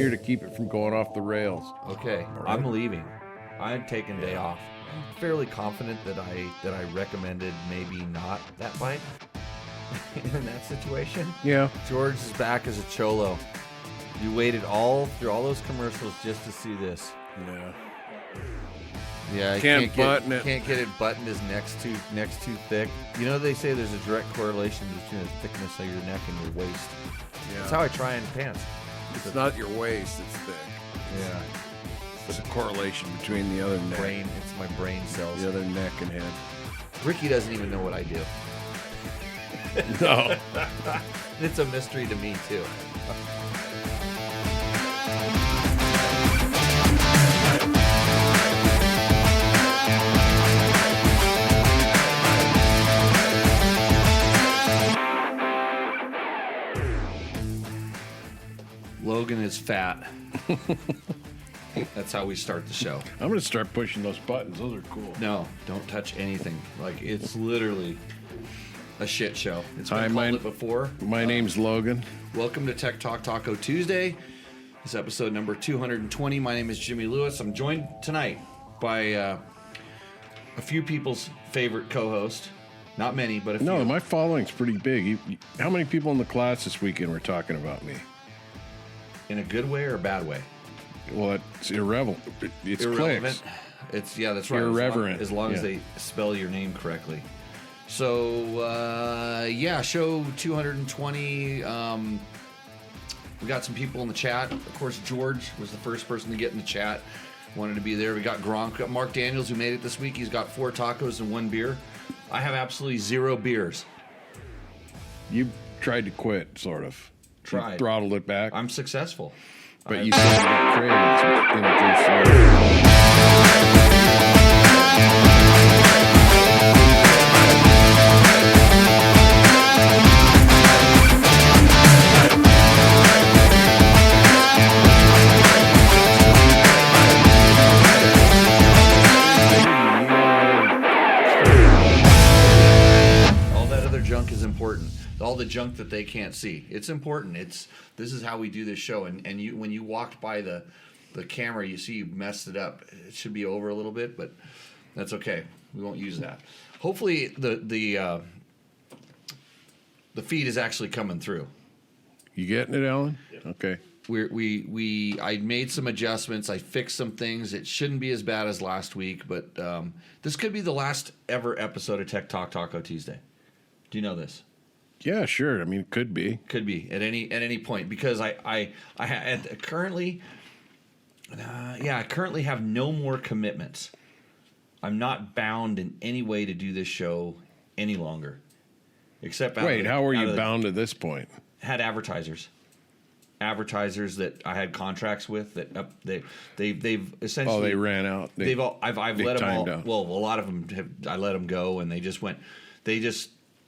here to keep it from going off the rails. Okay, right. I'm leaving. I'm taking day off. I'm fairly confident that I recommended maybe not that bike in that situation. Yeah. George is back as a Cholo. You waited through all those commercials just to see this. Yeah. Yeah, Can't button it. Can't get it buttoned. His neck's too thick. You know they say there's a direct correlation between the thickness of your neck and your waist. Yeah. That's how I try in pants. It's not your waist, it's thick. Yeah. There's a correlation between the other neck. It's my brain cells. The other neck and head. Ricky doesn't even know what I do. No. It's a mystery to me too. Logan is fat. That's how we start the show. I'm going to start pushing those buttons. Those are cool. No, don't touch anything. Like, it's literally a shit show. It's been called it before. My name's Logan. Welcome to Tech Talk Taco Tuesday. This is episode number 220. My name is Jimmy Lewis. I'm joined tonight by a few people's favorite co-host. Not many, but a few. No, my following's pretty big. How many people in the class this weekend were talking about me? In a good way or a bad way? Well, it's irrelevant. It's irrelevant. Clicks. Yeah, that's right. Irreverent. As long as they spell your name correctly. So, show 220. We got some people in the chat. Of course, George was the first person to get in the chat. Wanted to be there. We got Gronk. Got Mark Daniels, who made it this week. He's got 4 tacos and 1 beer. I have absolutely 0 beers. You tried to quit, sort of. Tried. You throttled it back. I'm successful. But you said you got cravings, which indicates all that other junk is important. All the junk that they can't see. It's important. This is how we do this show. And you, when you walked by the camera, you see you messed it up. It should be over a little bit, but that's okay. We won't use that. Hopefully the feed is actually coming through. You getting it, Alan? Yep. Okay. I made some adjustments. I fixed some things. It shouldn't be as bad as last week, but this could be the last ever episode of Tech Talk Taco Tuesday. Do you know this? Yeah, sure. I mean, it could be. Could be at any point, because I currently have no more commitments. I'm not bound in any way to do this show any longer. Except how are you bound at this point? Had advertisers that I had contracts with that they've essentially. Oh, they ran out. I've let them all. Out. Well, a lot of them I let them go, and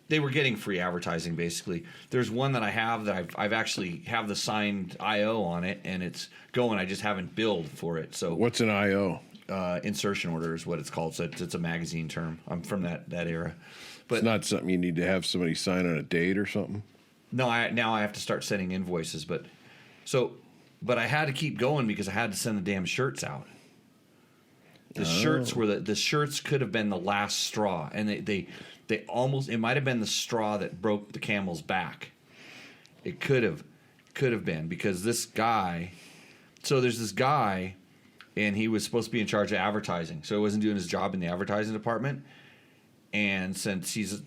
they were getting free advertising, basically. There's one that I have that I've actually have the signed IO on it, and it's going. I just haven't billed for it. So what's an IO? Insertion order is what it's called. So it's a magazine term. I'm from that era. But it's not something you need to have somebody sign on a date or something? No, now I have to start sending invoices. But I had to keep going because I had to send the damn shirts out. The shirts could have been the last straw, and they almost, it might have been the straw that broke the camel's back. It could have been, because this guy, so there's this guy, and he was supposed to be in charge of advertising, so he wasn't doing his job in the advertising department. And since he's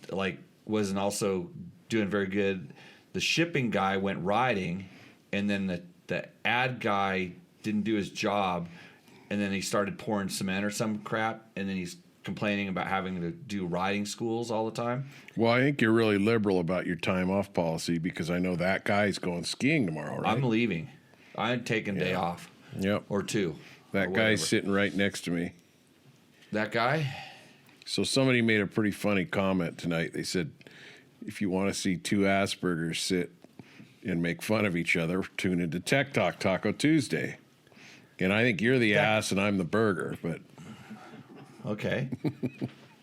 wasn't also doing very good, the shipping guy went riding, and then the ad guy didn't do his job, and then he started pouring cement or some crap, and then he's complaining about having to do riding schools all the time. Well, I think you're really liberal about your time off policy, because I know that guy's going skiing tomorrow, right? I'm leaving. I'm taking a day off. Yep. Or 2. That guy's sitting right next to me. That guy? So somebody made a pretty funny comment tonight. They said, if you want to see 2 Aspergers sit and make fun of each other, tune into Tech Talk Taco Tuesday. And I think you're the ass and I'm the burger, but okay.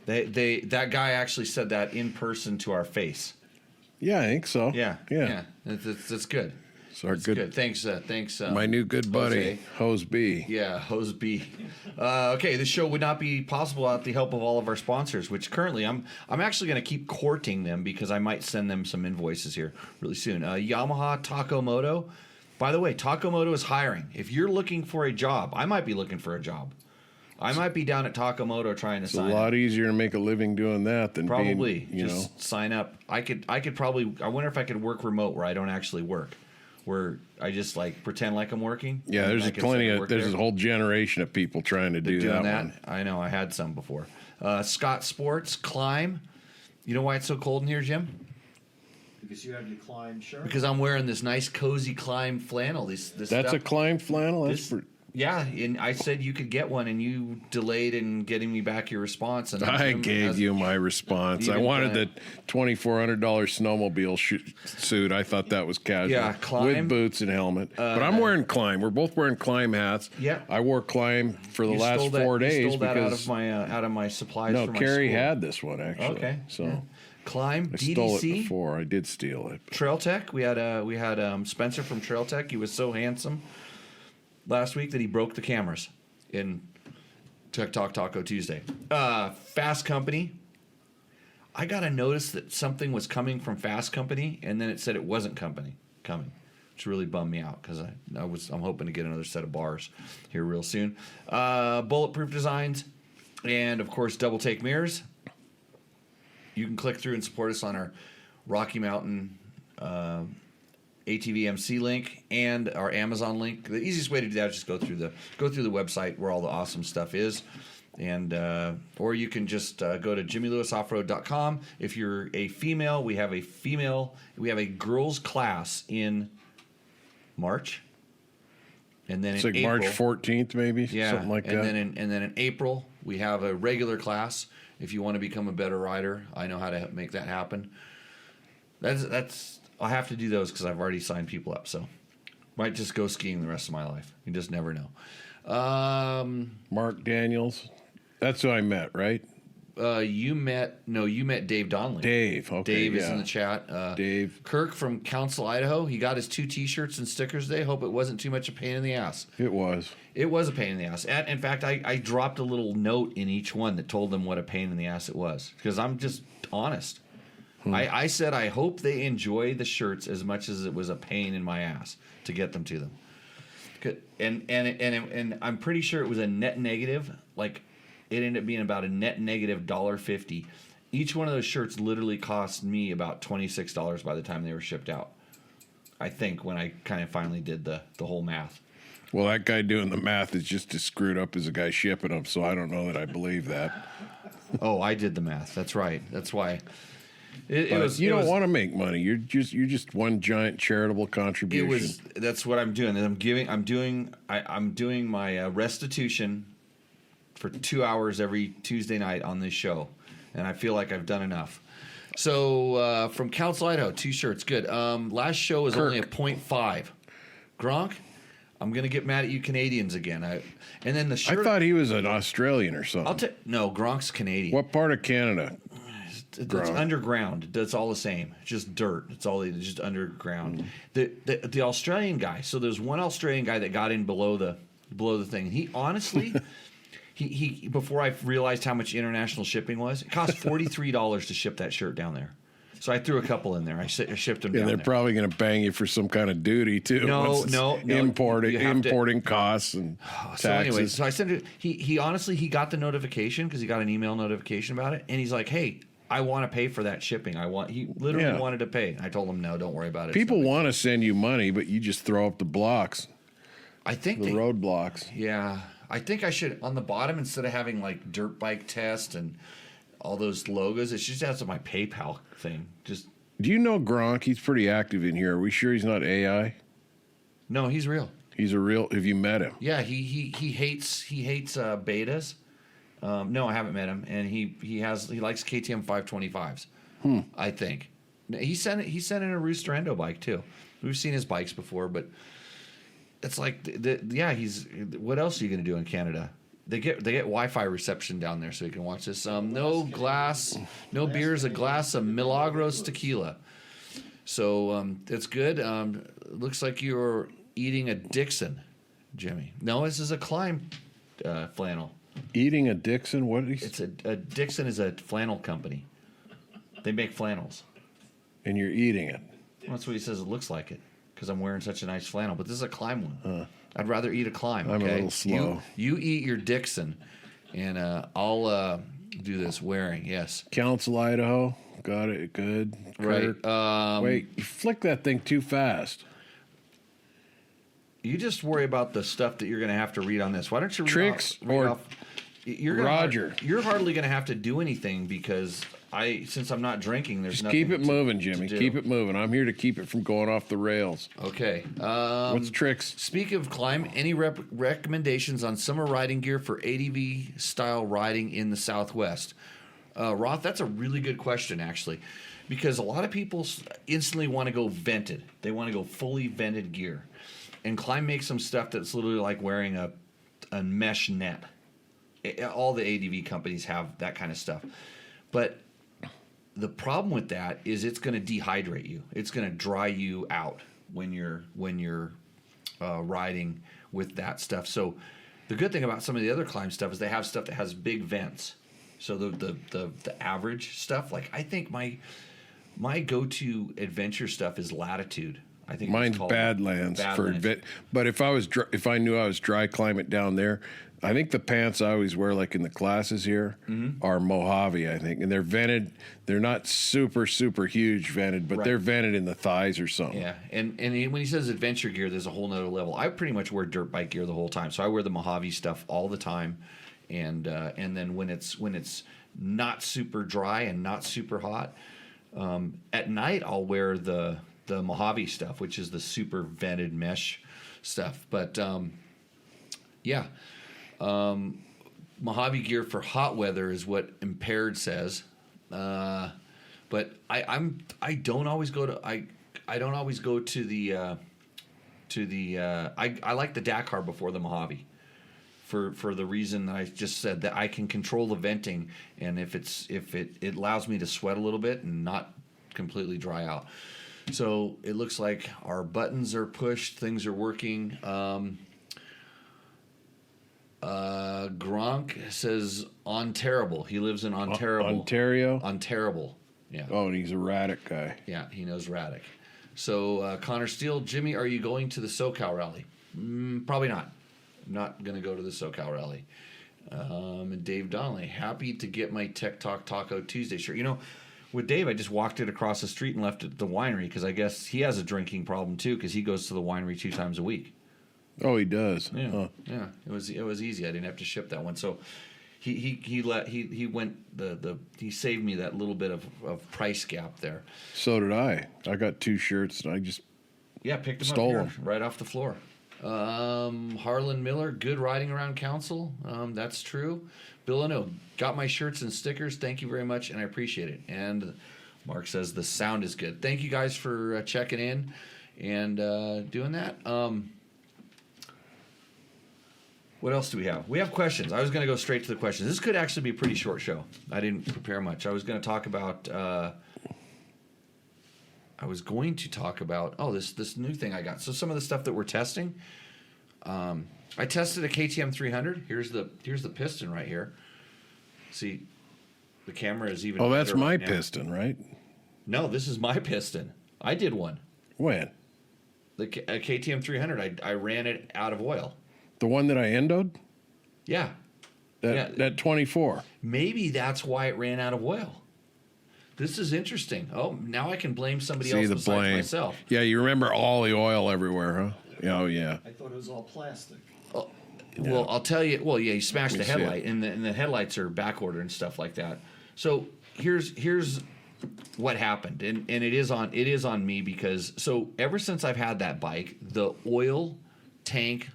That guy actually said that in person to our face. Yeah, I think so. Yeah. That's good. It's our Good. Thanks. my new good buddy, Hose B. Yeah, Hose B. Okay, this show would not be possible without the help of all of our sponsors, which currently I'm actually going to keep courting them because I might send them some invoices here really soon. Yamaha Cholo Moto. By the way, Cholo Moto is hiring. If you're looking for a job, I might be looking for a job. I might be down at Cholo Moto trying to sign up. It's a lot easier to make a living doing that than probably being, just sign up. I could probably. I wonder if I could work remote where I don't actually work, where I just like pretend like I'm working. Yeah, there's a whole generation of people trying to do that one. I know. I had some before. Scott Sports Climb. You know why it's so cold in here, Jim? Because you have your Climb shirt. Because I'm wearing this nice cozy Climb flannel. That's stuff. A Climb flannel. Yeah, and I said you could get one, and you delayed in getting me back your response. And I gave you my response. I wanted the $2,400 snowmobile suit. I thought that was casual. Yeah, Climb. With boots and helmet. But I'm wearing Climb. We're both wearing Climb hats. Yeah. I wore Climb for the last 4 days. You stole that out of my supplies. No, for my Carrie school. had this one, actually. Okay. So. Yeah. Climb, I DDC. stole it before. I did steal it. Trail Tech. We had Spencer from Trail Tech. He was so handsome last week that he broke the cameras in Tech Talk Taco Tuesday. Fast Company. I got a notice that something was coming from Fast Company, and then it said it wasn't coming, which really bummed me out because I'm hoping to get another set of bars here real soon. Bulletproof Designs, and of course Double Take Mirrors. You can click through and support us on our Rocky Mountain ATVMC link and our Amazon link. The easiest way to do that is just go through the website where all the awesome stuff is, and or you can just go to jimmylewisoffroad.com. If you're a female, we have a girls class in March, and then it's in like April, March 14th, maybe, something like that. And then in April we have a regular class. If you want to become a better rider, I know how to make that happen. That's I'll have to do those because I've already signed people up. So might just go skiing the rest of my life. You just never know. Mark Daniels, that's who I met, right? You met Dave Donnelly. Dave, okay, Dave is in the chat. Dave Kirk from Council, Idaho. He got his 2 T-shirts and stickers today. Hope it wasn't too much a pain in the ass. It was. It was a pain in the ass. In fact, I dropped a little note in each one that told them what a pain in the ass it was because I'm just honest. I said I hope they enjoy the shirts as much as it was a pain in my ass to get them to them. And I'm pretty sure it was a net negative. Like it ended up being about a net negative $1.50. Each one of those shirts literally cost me about $26 by the time they were shipped out. I think when I kind of finally did the whole math. Well, that guy doing the math is just as screwed up as the guy shipping them, so I don't know that I believe that. Oh, I did the math. That's right. That's why. You don't want to make money. You're just one giant charitable contribution. That's what I'm doing. I'm doing my restitution for 2 hours every Tuesday night on this show, and I feel like I've done enough. So from Council, Idaho, 2 shirts, good. Last show was only a 0.5. Gronk, I'm gonna get mad at you Canadians again. And then the shirt. I thought he was an Australian or something. No, Gronk's Canadian. What part of Canada? It's underground. It's all the same. It's just dirt. It's just underground. The Australian guy. So there's one Australian guy that got in below the thing. He honestly, he before I realized how much international shipping was, it cost $43 to ship that shirt down there. So I threw a couple in there. I shipped them down there. They're probably going to bang you for some kind of duty too. No. Importing costs and taxes. So anyway, so I sent it. He honestly got the notification because he got an email notification about it, and he's like, "Hey, I want to pay for that shipping. He literally wanted to pay." I told him, "No, don't worry about it." People want to send you money, but you just throw up the blocks. I think the roadblocks. Yeah, I think I should on the bottom instead of having like dirt bike test and all those logos. It should have my PayPal thing. Just. Do you know Gronk? He's pretty active in here. Are we sure he's not AI? No, he's real. He's a real. Have you met him? Yeah, he hates betas. No, I haven't met him, and he likes KTM 525s. I think he sent in a Rooster Endo bike too. We've seen his bikes before, but it's like he's. What else are you going to do in Canada? They get Wi-Fi reception down there, so you can watch this. No beers, a glass of Milagros tequila. So that's good. Looks like you're eating a Dixon, Jimmy. No, this is a Climb flannel. Eating a Dixon? What is? It's a Dixon is a flannel company. They make flannels. And you're eating it. Well, that's what he says. It looks like it because I'm wearing such a nice flannel. But this is a Climb one. I'd rather eat a Climb. I'm a okay? little slow. You eat your Dixon, and I'll do this wearing. Yes. Council, Idaho. Got it. Good. Right. Kirk. Wait, you flick that thing too fast. You just worry about the stuff that you're going to have to read on this. Why don't you read Tricks read or off? You're gonna Roger. You're hardly going to have to do anything because since I'm not drinking, there's Just nothing keep it moving, Jimmy. to do. Keep it moving. I'm here to keep it from going off the rails. Okay. What's tricks? Speak of Climb, any recommendations on summer riding gear for ADV style riding in the Southwest? Roth, that's a really good question, actually, because a lot of people instantly want to go vented. They want to go fully vented gear. And Climb makes some stuff that's literally like wearing a mesh net. All the ADV companies have that kind of stuff. But the problem with that is it's going to dehydrate you. It's going to dry you out when you're riding with that stuff. So the good thing about some of the other Climb stuff is they have stuff that has big vents. So the average stuff, like I think my go-to adventure stuff is Latitude. I think Mine's it's called Badlands for Badlands. but if I knew I was dry climate down there, I think the pants I always wear, like in the classes here, are Mojave. I think, and they're vented. They're not super huge vented, but Right. they're vented in the thighs or something. Yeah, and when he says adventure gear, there's a whole nother level. I pretty much wear dirt bike gear the whole time, so I wear the Mojave stuff all the time, and then when it's not super dry and not super hot, at night I'll wear the Mojave stuff, which is the super vented mesh stuff. But yeah, Mojave gear for hot weather is what Impaired says. But I don't always go to the I like the Dakar before the Mojave. For the reason that I just said, that I can control the venting, and if it allows me to sweat a little bit and not completely dry out. So it looks like our buttons are pushed, things are working. Gronk says on terrible. He lives in Ontario. On terrible. Yeah. Oh, and he's a Radic guy. Yeah, he knows Radic. So Connor Steele, Jimmy, are you going to the SoCal rally? Probably not. I'm not going to go to the SoCal rally. And Dave Donnelly, happy to get my Tech Talk Taco Tuesday shirt. You know, with Dave, I just walked it across the street and left it at the winery because I guess he has a drinking problem too because he goes to the winery 2 times a week. Oh, he does. Yeah, Huh. yeah. It was easy. I didn't have to ship that one. So he saved me that little bit of price gap there. So did I. I got 2 shirts, and I just Picked them Stole up here, right off the floor. Harlan Miller, good riding around council. That's true. Bill Ono, got my shirts and stickers. Thank you very much, and I appreciate it. And Mark says the sound is good. Thank you guys for checking in and doing that. What else do we have? We have questions. I was going to go straight to the questions. This could actually be a pretty short show. I didn't prepare much. I was going to talk about this new thing I got. So some of the stuff that we're testing. I tested a KTM 300. Here's the piston right here. See, the camera is even. Oh, that's better my right now. piston, right? No, this is my piston. I did one. When? A KTM 300. I ran it out of oil. The one that I endoed? Yeah. That 24. Maybe that's why it ran out of oil. This is interesting. Oh, now I can blame somebody else the besides blame. myself. Yeah, you remember all the oil everywhere, huh? Oh, yeah. I thought it was all plastic. Well, I'll tell you. Well, yeah, you smashed the Let me see headlight, and the headlights are back ordered and stuff like that. So here's what happened, and it is on me because so ever since I've had that bike, the oil tank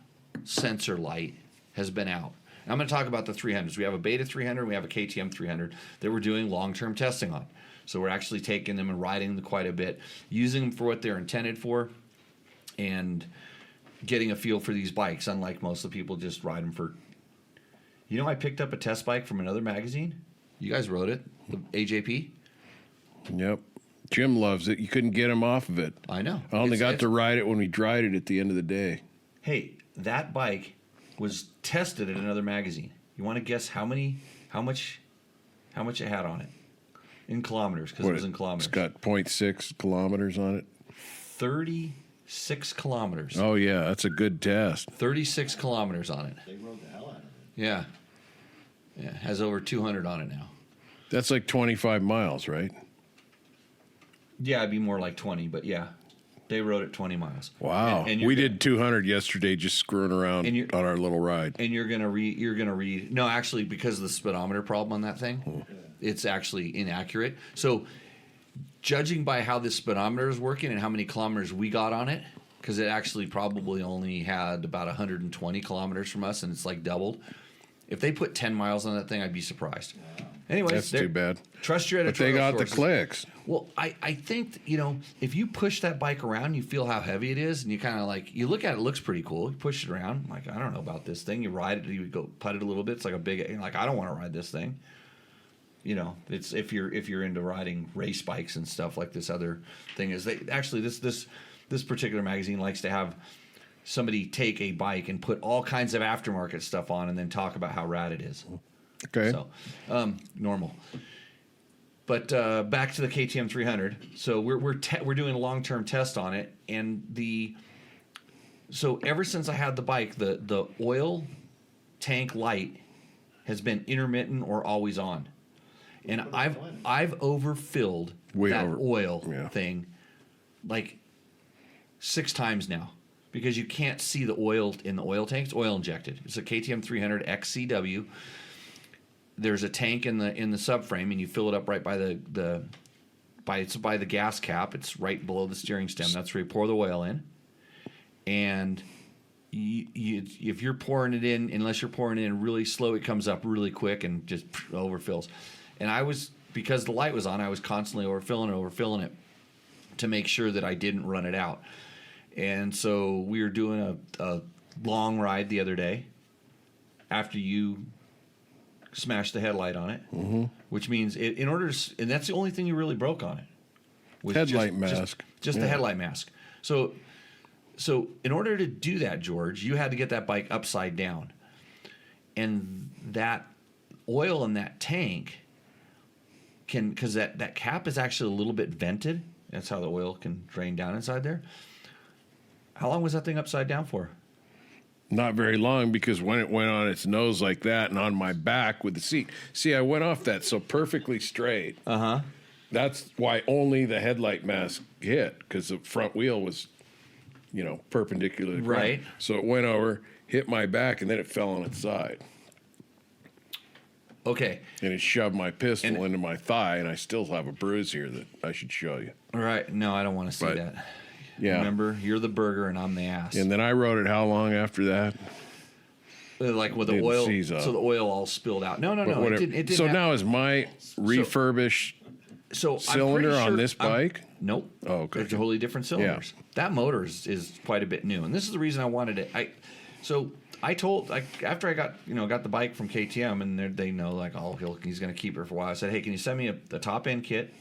sensor light has been out. And I'm going to talk about the 300s. We have a Beta 300, we have a KTM 300 that we're doing long-term testing on. So we're actually taking them and riding them quite a bit, using them for what they're intended for, and getting a feel for these bikes, unlike most of the people just ride them for... You know, I picked up a test bike from another magazine. You guys wrote it, the AJP. Yep. Jim loves it. You couldn't get him off of it. I know. I only got to ride it when we dried it at the end of the day. Hey, that bike was tested at another magazine. You want to guess how much it had on it in kilometers? Because it was in kilometers. It's got 0.6 kilometers on it. 36 kilometers. Oh yeah, that's a good test. 36 kilometers on it. They rode the hell out of it. Yeah. Yeah, it has over 200 on it now. That's like 25 miles, right? Yeah, it'd be more like 20, but yeah. They rode it 20 miles. Wow. And we did 200 yesterday just screwing around on our little ride. And you're going to read. No, actually, because of the speedometer problem on that thing, it's actually inaccurate. So, judging by how this speedometer is working and how many kilometers we got on it, because it actually probably only had about 120 kilometers from us, and it's like doubled. If they put 10 miles on that thing, I'd be surprised. Anyways, that's too bad. Trust your But editorial they got sources. the clicks. Well, I think, if you push that bike around, you feel how heavy it is, and you kind of like, you look at it, it looks pretty cool. You push it around, like, I don't know about this thing. You ride it, you go putt it a little bit. It's like a big, like, I don't want to ride this thing. It's if you're into riding race bikes and stuff like this other thing is. They actually this particular magazine likes to have somebody take a bike and put all kinds of aftermarket stuff on and then talk about how rad it is. Okay. So, normal. But back to the KTM 300. So we're doing a long-term test on it, and so ever since I had the bike, the oil tank light has been intermittent or always on, and I've overfilled oil thing like 6 times now because you can't see the oil in the oil tank. It's oil injected. It's a KTM 300 XCW. There's a tank in the subframe, and you fill it up right by the gas cap. It's right below the steering stem. That's where you pour the oil in. And if you're pouring it in, unless you're pouring it in really slow, it comes up really quick and just overfills. And because the light was on, I was constantly overfilling it to make sure that I didn't run it out. And so we were doing a long ride the other day after you smashed the headlight on it, which means in order to, and that's the only thing you really broke on it. Was headlight mask. Just the headlight mask. So in order to do that, George, you had to get that bike upside down. And that oil in that tank because that cap is actually a little bit vented. That's how the oil can drain down inside there. How long was that thing upside down for? Not very long, because when it went on its nose like that and on my back with the seat. See, I went off that so perfectly straight. Uh-huh. That's why only the headlight mask hit, because the front wheel was, perpendicular to the ground. Right. So it went over, hit my back, and then it fell on its side. Okay. And it shoved my pistol into my thigh, and I still have a bruise here that I should show you. All right. No, I don't want to see that. Yeah. Remember, you're the burger and I'm the ass. And then I rode it how long after that? Like with the Didn't oil, seize up. so the oil all spilled out. No, Whatever. it didn't. So now is my refurbished cylinder on this bike? Nope. Oh, okay. They're totally different cylinders. Yeah. That motor is quite a bit new, and this is the reason I wanted it. After I got the bike from KTM, and they know like, he's going to keep her for a while. I said, hey, can you send me the top end kit?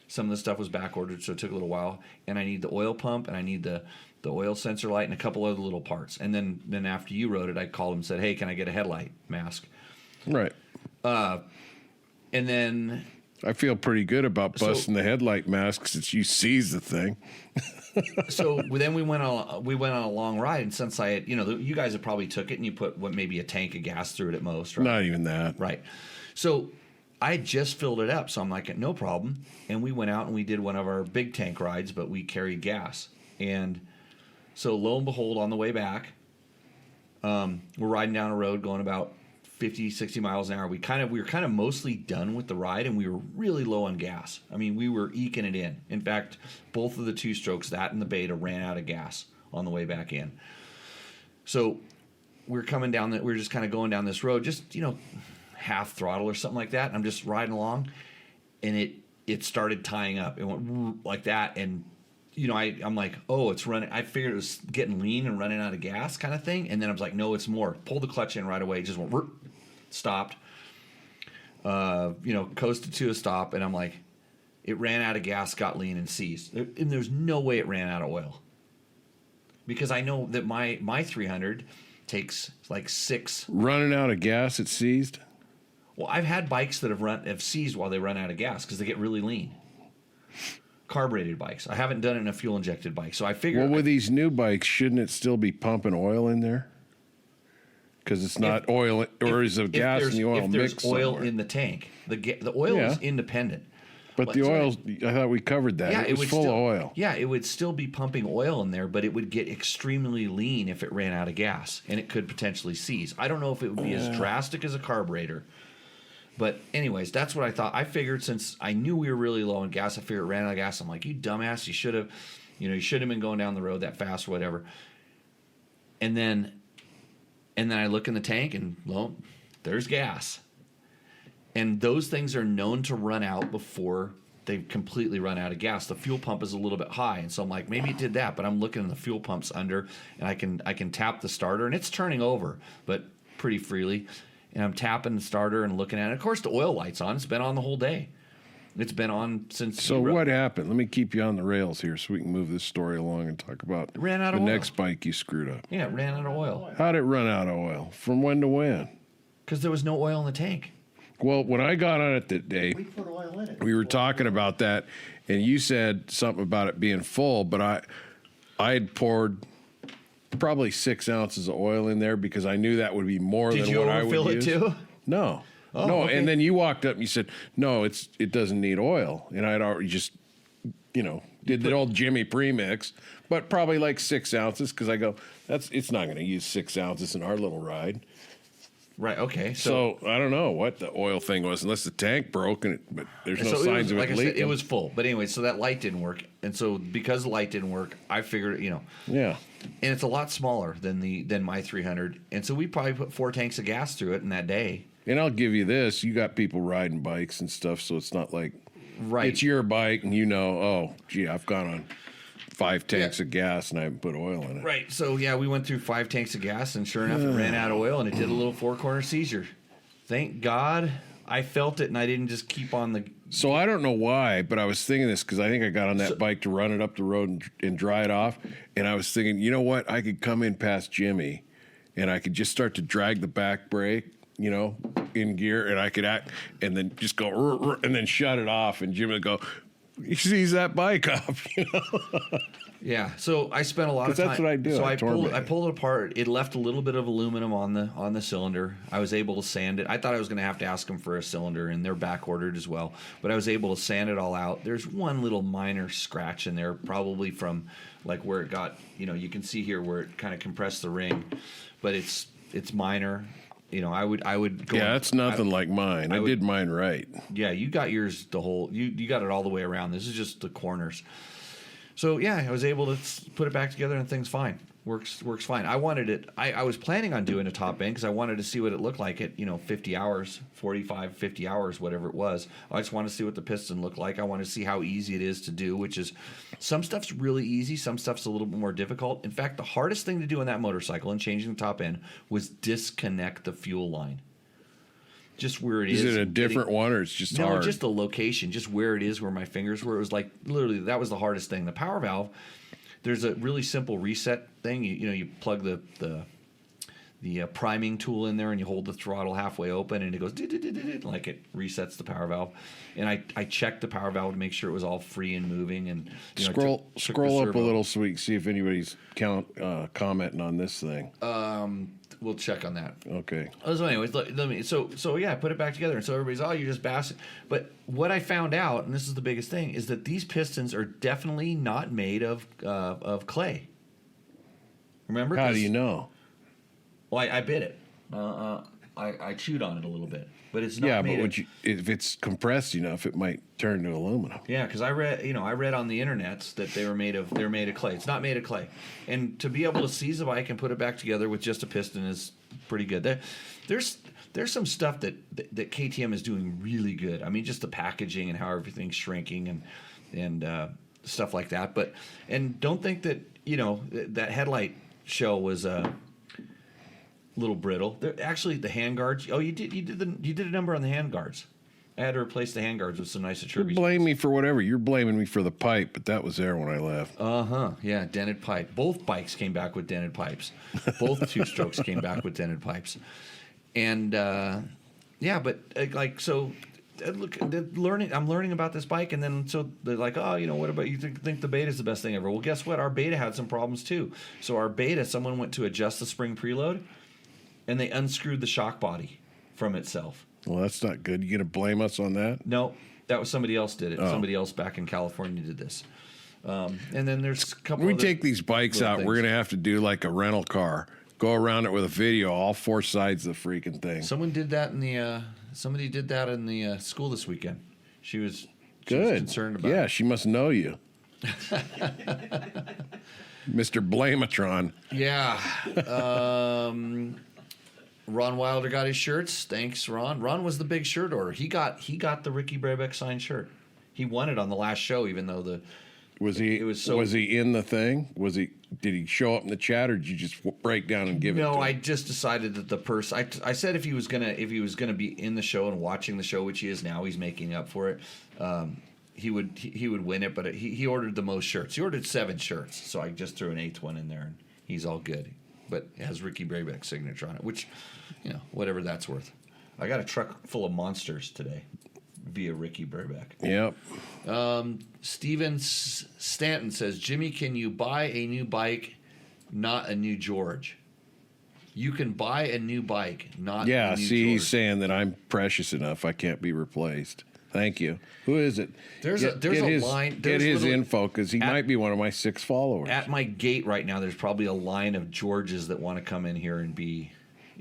Some of the stuff was back ordered, so it took a little while. And I need the oil pump, and I need the oil sensor light, and a couple other little parts. And then after you wrote it, I called him and said, hey, can I get a headlight mask? Right. And then I feel pretty good about busting the headlight mask since you seized the thing. So then we went on a long ride, and since I had, you guys had probably took it and you put maybe a tank of gas through it at most, right? Not even that. Right. So I just filled it up, so I'm like, no problem. And we went out and we did one of our big tank rides, but we carried gas. And so lo and behold, on the way back, we're riding down a road going about 50, 60 miles an hour. We were kind of mostly done with the ride, and we were really low on gas. I mean, we were eking it in. In fact, both of the 2-strokes, that and the Beta, ran out of gas on the way back in. So we're just kind of going down this road, just, half throttle or something like that. And I'm just riding along, and it started tying up. It went like that, and I'm like, oh, it's running. I figured it was getting lean and running out of gas kind of thing. And then I was like, no, it's more. Pulled the clutch in right away. Just went, stopped. Coasted to a stop. And I'm like, It ran out of gas, got lean, and seized. And there's no way it ran out of oil. Because I know that my 300 takes like 6. Running out of gas, it seized? Well, I've had bikes that have seized while they run out of gas because they get really lean. Carbureted bikes. I haven't done it in a fuel injected bike, so I figured. Well, with these new bikes, shouldn't it still be pumping oil in there? Because it's not oil, or is the gas and the oil if there's mixed oil somewhere? in the tank, the oil is independent. But the oil, I thought we covered that. Yeah, it was full of oil. Yeah, it would still be pumping oil in there, but it would get extremely lean if it ran out of gas, and it could potentially seize. I don't know if it would be as drastic as a carburetor. But anyways, that's what I thought. I figured since I knew we were really low on gas, I figured it ran out of gas. I'm like, you dumbass, you should have been going down the road that fast or whatever. And then I look in the tank and there's gas. And those things are known to run out before they completely run out of gas. The fuel pump is a little bit high, and so I'm like, maybe it did that. But I'm looking and the fuel pump's under, and I can tap the starter, and it's turning over, but pretty freely. And I'm tapping the starter and looking at it. Of course, the oil light's on. It's been on the whole day. It's been on since. So what happened? Let me keep you on the rails here so we can move this story along and talk about ran out the of oil. next bike you screwed up. Yeah, it ran out of oil. How'd it run out of oil? From when to when? Because there was no oil in the tank. Well, when I got on it that day, We put oil in it. we were talking about that, and you said something about it being full, but I had poured probably 6 ounces of oil in there because I knew that would be more Did than you what I would overfill it use. too? No. Oh, no, okay. and then you walked up and you said, "No, it doesn't need oil." And I'd already just, did the old Jimmy premix, but probably like 6 ounces because I go, it's not going to use 6 ounces in our little ride. Right. Okay. So I don't know what the oil thing was, unless the tank broke, but there's no signs of it like I leaking. said, it was full. But anyway, so that light didn't work, and so because the light didn't work, I figured, Yeah. and it's a lot smaller than my 300, and so we probably put 4 tanks of gas through it in that day. And I'll give you this: you got people riding bikes and stuff, so it's not like Right. it's your bike, and oh, gee, I've gone on 5 tanks of gas and I haven't put oil in it. Right. So yeah, we went through 5 tanks of gas, and sure enough, it ran out of oil, and it did a little 4-corner seizure. Thank God I felt it, and I didn't just keep on the. So I don't know why, but I was thinking this because I think I got on that bike to run it up the road and dry it off, and I was thinking, you know what? I could come in past Jimmy, and I could just start to drag the back brake, in gear, and I could act, and then just go, and then shut it off, and Jimmy would go, he sees that bike up, Yeah, so I spent a lot of 'Cause time. that's what I do, So I I pulled torment it. it apart. It left a little bit of aluminum on the cylinder. I was able to sand it. I thought I was going to have to ask them for a cylinder, and they're back ordered as well. But I was able to sand it all out. There's one little minor scratch in there, probably from like where it got. You can see here where it kind of compressed the ring, but it's minor. I would go. Yeah, that's nothing like mine. I did mine right. Yeah, you got yours the whole. You got it all the way around. This is just the corners. So yeah, I was able to put it back together and things fine. Works fine. I wanted it. I was planning on doing a top end because I wanted to see what it looked like at 50 hours, 45, 50 hours, whatever it was. I just wanted to see what the piston looked like. I wanted to see how easy it is to do, which is some stuff's really easy, some stuff's a little bit more difficult. In fact, the hardest thing to do on that motorcycle and changing the top end was disconnect the fuel line. Just where it is. Is it a different one or it's just No, hard? just the location, just where it is, where my fingers were. It was like literally that was the hardest thing. The power valve, there's a really simple reset thing. You plug the priming tool in there and you hold the throttle halfway open and it goes like it resets the power valve. And I checked the power valve to make sure it was all free and moving. And Scroll took the scroll up a servo. little so we can see if anybody's commenting on this thing. We'll check on that. Okay. So anyways, so yeah, I put it back together, and so everybody's, you're just bashing. But what I found out, and this is the biggest thing, is that these pistons are definitely not made of clay. Remember? How do you know? Well, I bit it. I chewed on it a little bit, but it's not Yeah, made but if it's compressed enough, it might turn to aluminum. Yeah, because I read on the internets that they're made of clay. It's not made of clay, and to be able to seize a bike and put it back together with just a piston is pretty good. There's some stuff that KTM is doing really good. I mean, just the packaging and how everything's shrinking and stuff like that. But don't think that that headlight shell was little brittle. Actually, the hand guards. Oh, you did a number on the hand guards. I had to replace the handguards with some nicer You Trilby. blame me for whatever. You're blaming me for the pipe, but that was there when I left. Yeah, dented pipe. Both bikes came back with dented pipes. Both two-strokes came back with dented pipes. And, but look, I'm learning about this bike, and then so they're like, oh, what about you think the Beta's the best thing ever? Well, guess what? Our Beta had some problems too. So our Beta, someone went to adjust the spring preload, and they unscrewed the shock body from itself. Well, that's not good. You gonna blame us on that? No, that was somebody else did it. Oh. Somebody else back in California did this. And then there's a couple. When we take these bikes out, things. We're gonna have to do like a rental car. Go around it with a video, all four sides of the freaking thing. Someone did that in the. Somebody did that in the school this weekend. She was good. Concerned about. Yeah, she must know you, Mr. Blamatron. Yeah. Ron Wilder got his shirts. Thanks, Ron. Ron was the big shirt order. He got the Ricky Brabeck signed shirt. He won it on the last show, even though was he in the thing? Did he show up in the chat, or did you just break down and give it to him? No, I just decided that the person. I said if he was gonna be in the show and watching the show, which he is now, he's making up for it. He would win it, but he ordered the most shirts. He ordered 7 shirts, so I just threw an 8th one in there, and he's all good. But it has Ricky Brabeck's signature on it, which, whatever that's worth. I got a truck full of monsters today via Ricky Brabeck. Yep. Steven Stanton says, Jimmy, can you buy a new bike, not a new George? You can buy a new bike, not a new George. He's saying that I'm precious enough. I can't be replaced. Thank you. Who is it? There's a line. Get his info, because he might be one of my 6 followers. At my gate right now, there's probably a line of Georges that want to come in here and be,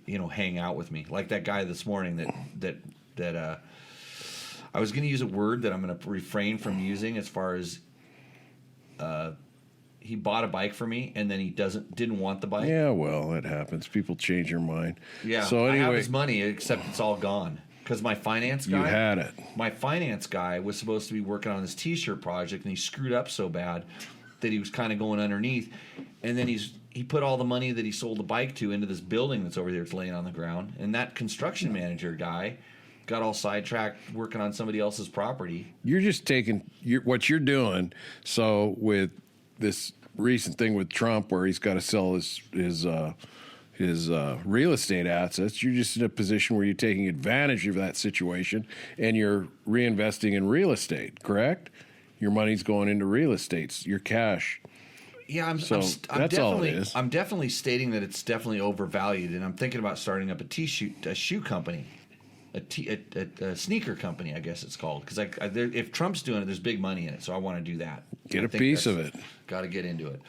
hang out with me. Like that guy this morning that I was going to use a word that I'm going to refrain from using as far as he bought a bike for me and then he didn't want the bike. Yeah, well, it happens. People change their mind. Yeah. So anyway, I have his money, except it's all gone. Because my finance guy... You had it. My finance guy was supposed to be working on this T-shirt project, and he screwed up so bad that he was kind of going underneath. And then he put all the money that he sold the bike to into this building that's over there. It's laying on the ground. And that construction manager guy got all sidetracked working on somebody else's property. You're just taking... what you're doing, so with this recent thing with Trump where he's got to sell his real estate assets, you're just in a position where you're taking advantage of that situation and you're reinvesting in real estate, correct? Your money's going into real estate, your cash. Yeah, I'm definitely stating that it's definitely overvalued, and I'm thinking about starting up a shoe company, a sneaker company, I guess it's called. Because if Trump's doing it, there's big money in it, so I want to do that. Get a piece of it. Got to get into it.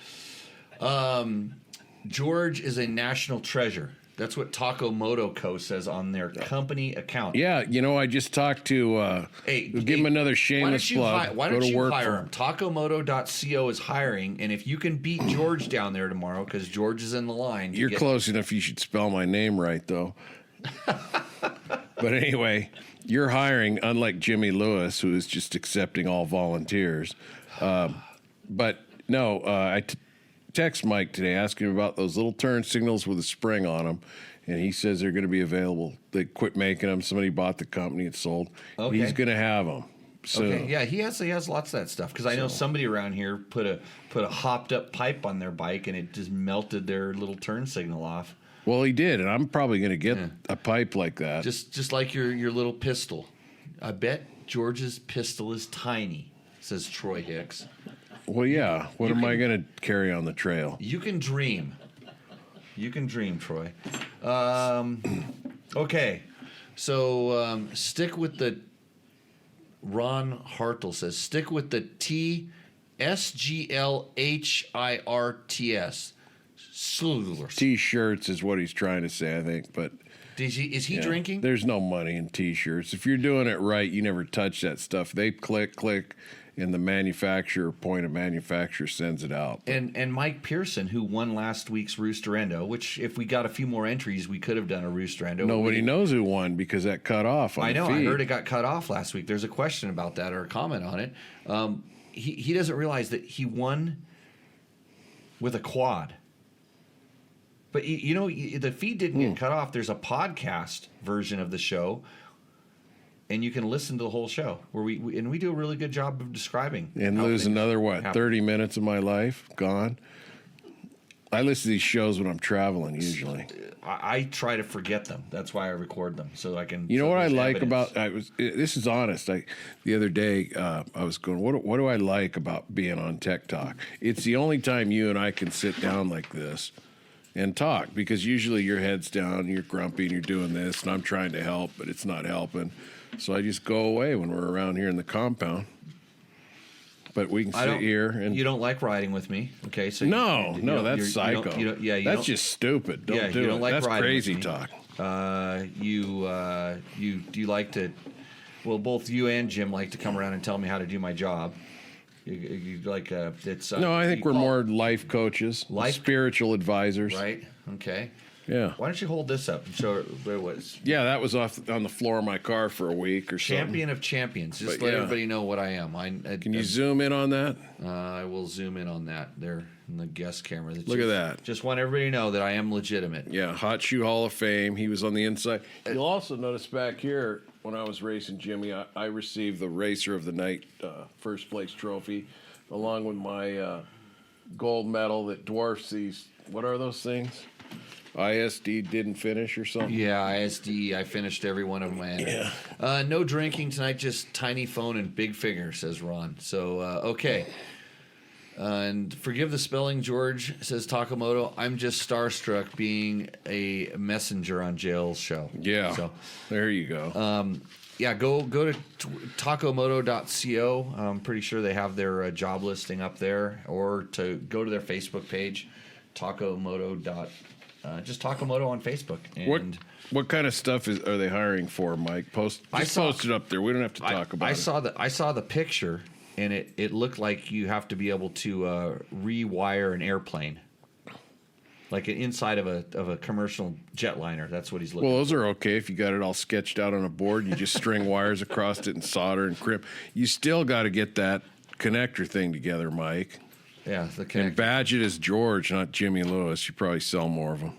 George is a national treasure. That's what Taco Moto Co. says on their company account. Yeah, I just talked to... give him another shameless plug. Why don't you hire him? TacoMoto.co is hiring, and if you can beat George down there tomorrow, because George is in the line... You're close enough. You should spell my name right, though. But anyway, you're hiring, unlike Jimmy Lewis, who is just accepting all volunteers. But no, I text Mike today asking him about those little turn signals with a spring on them, and he says they're going to be available. They quit making them. Somebody bought the company, it sold. Okay. He's going to have them. So, okay, yeah, he has lots of that stuff, because I know somebody around here put a hopped up pipe on their bike and it just melted their little turn signal off. Well, he did, and I'm probably going to get a pipe like that. Just like your little pistol. I bet George's pistol is tiny, says Troy Hicks. Well, yeah. What am I going to carry on the trail? You can dream. You can dream, Troy. Okay. So stick with the... Ron Hartle says, stick with the SGLHIRTS. T-shirts is what he's trying to say, I think. But is he drinking? There's no money in T-shirts. If you're doing it right, you never touch that stuff. They click, and the point of manufacturer sends it out. And Mike Pearson, who won last week's Roosterendo, which if we got a few more entries, we could have done a Roosterendo. Nobody knows who won because that cut off on I know. the feed. I heard it got cut off last week. There's a question about that or a comment on it. He doesn't realize that he won with a quad. But, the feed didn't get cut off. There's a podcast version of the show. and you can listen to the whole show where we do a really good job of describing. And how lose things another, happen. 30 minutes of my life gone. I listen to these shows when I'm traveling usually. I try to forget them. That's why I record them so I can. You know so what I there's like evidence. about this is honest. The other day I was going, what do I like about being on Tech Talk? It's the only time you and I can sit down like this and talk, because usually your head's down, you're grumpy, and you're doing this, and I'm trying to help, but it's not helping. So I just go away when we're around here in the compound. But we can sit here and You don't like riding with me, okay? So no, that's you're- psycho. you That's don't- just stupid. Don't Yeah, do you it. don't like That's riding crazy with me. talk. You like to. Well, both you and Jim like to come around and tell me how to do my job. You like it's. No, I think you we're call- more life coaches, spiritual advisors. right. Okay. Yeah. Why don't you hold this up and show where it was? Yeah, that was off on the floor of my car for a week or something. Champion of champions. Just But let yeah. everybody know what I am. Can you zoom in on that? I will zoom in on that there in the guest camera. Look at that. Just want everybody to know that I am legitimate. Yeah, Hot Shoe Hall of Fame. He was on the inside. You'll also notice back here, when I was racing Jimmy, I received the Racer of the Night first place trophy, along with my gold medal that dwarfs these. What are those things? ISD didn't finish or something? Yeah, ISD. I finished every one of them. Yeah. No drinking tonight, just tiny phone and big finger, says Ron. So, okay. And forgive the spelling, George, says Takamoto. I'm just starstruck being a messenger on Jail's show. Yeah. So, There you go. yeah, go to takomoto.co. I'm pretty sure they have their job listing up there, or to go to their Facebook page, takomoto. Just Takamoto on Facebook. And what kind of stuff are they hiring for, Mike? Post it up there. We don't have to talk about it. I saw the picture, and it looked like you have to be able to rewire an airplane, like an inside of a commercial jetliner. That's what he's looking. Well, those are okay if you got it all sketched out on a board. You just string wires across it and solder and crimp. You still got to get that connector thing together, Mike. Yeah, the And connector. badge it as George, not Jimmy Lewis. You probably sell more of them.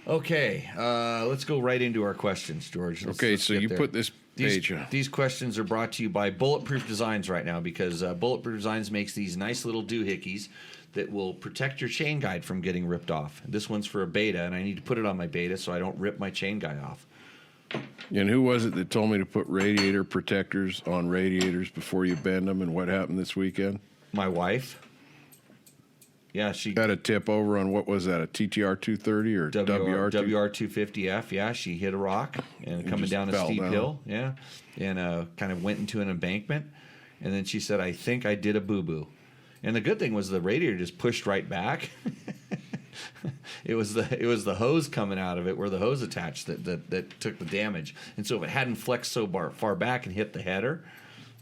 Okay, let's go right into our questions, George. Let's So get you there. put this page. These questions are brought to you by Bulletproof Designs right now, because Bulletproof Designs makes these nice little doohickeys that will protect your chain guide from getting ripped off. This one's for a beta, and I need to put it on my beta so I don't rip my chain guide off. And who was it that told me to put radiator protectors on radiators before you bend them? And what happened this weekend? My wife. Yeah, she Got a tip over on what was that, a TTR 230 or WR? WR250F. Yeah, she hit a rock and coming just down a fell steep down. hill. Yeah, and kind of went into an embankment. And then she said, "I think I did a boo boo." And the good thing was the radiator just pushed right back. It was the hose coming out of it, where the hose attached that took the damage. And so if it hadn't flexed so far back and hit the header,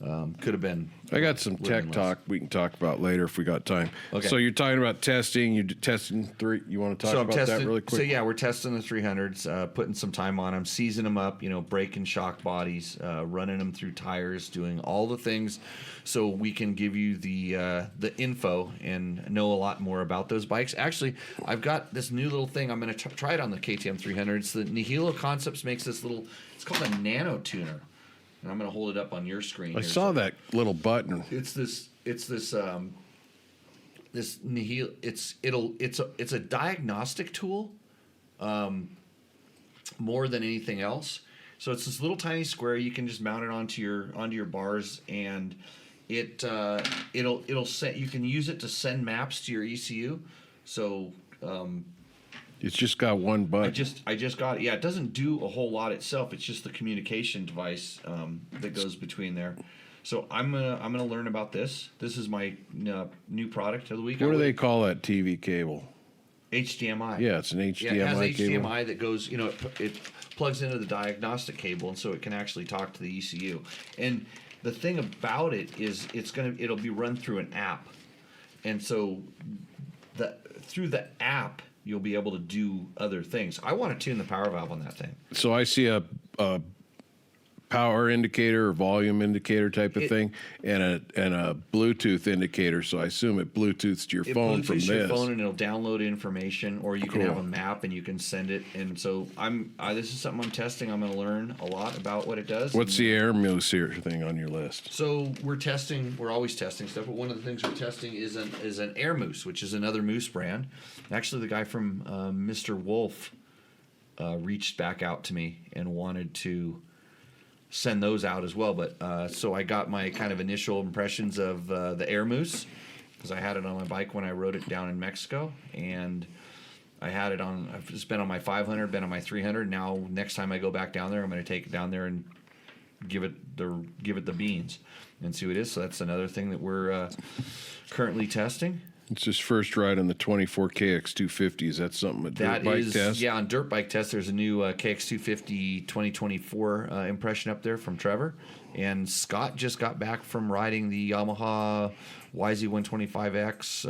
could have been. I got some tech less. talk we can talk about later if we got time. Okay. So you're talking about testing. You're testing three. You want to talk about that really quick? So yeah, we're testing the 300s, putting some time on them, seizing them up, breaking shock bodies, running them through tires, doing all the things, so we can give you the info and know a lot more about those bikes. Actually, I've got this new little thing. I'm going to try it on the KTM 300s. The Nihilo Concepts makes this little. It's called a nano tuner. And I'm going to hold it up on your screen. I here. saw that little button. It's this Nihil. It's a diagnostic tool, more than anything else. So it's this little tiny square. You can just mount it onto your bars, and it'll send. You can use it to send maps to your ECU. So. It's just got one button. I just got it. Yeah, it doesn't do a whole lot itself. It's just the communication device that goes between there. So I'm gonna learn about this. This is my new product of the week. What do they call that TV cable? HDMI. Yeah, it's an HDMI Yeah, it has cable. HDMI that goes. It plugs into the diagnostic cable, and so it can actually talk to the ECU. And the thing about it is, it'll be run through an app, and so through the app, you'll be able to do other things. I want to tune the power valve on that thing. So I see a power indicator or volume indicator type of thing, and a Bluetooth indicator. So I assume it Bluetooths to your phone from Bluetooths this. your phone and it'll download information, or you can have a map and you can send it. And so this is something I'm testing. I'm going to learn a lot about what it does. What's the air moose here thing on your list? So we're always testing stuff, but one of the things we're testing is an air moose, which is another moose brand. Actually, the guy from Mr. Wolf reached back out to me and wanted to send those out as well. But so I got my kind of initial impressions of the air moose, because I had it on my bike when I rode it down in Mexico, and I've just been on my 500, been on my 300. Now next time I go back down there, I'm going to take it down there and give it the beans and see what it is. So that's another thing that we're currently testing. It's his first ride on the 24 KX250. Is that something a dirt bike test? Yeah, on dirt bike test, there's a new KX250 2024 impression up there from Trevor. And Scott just got back from riding the Yamaha YZ125X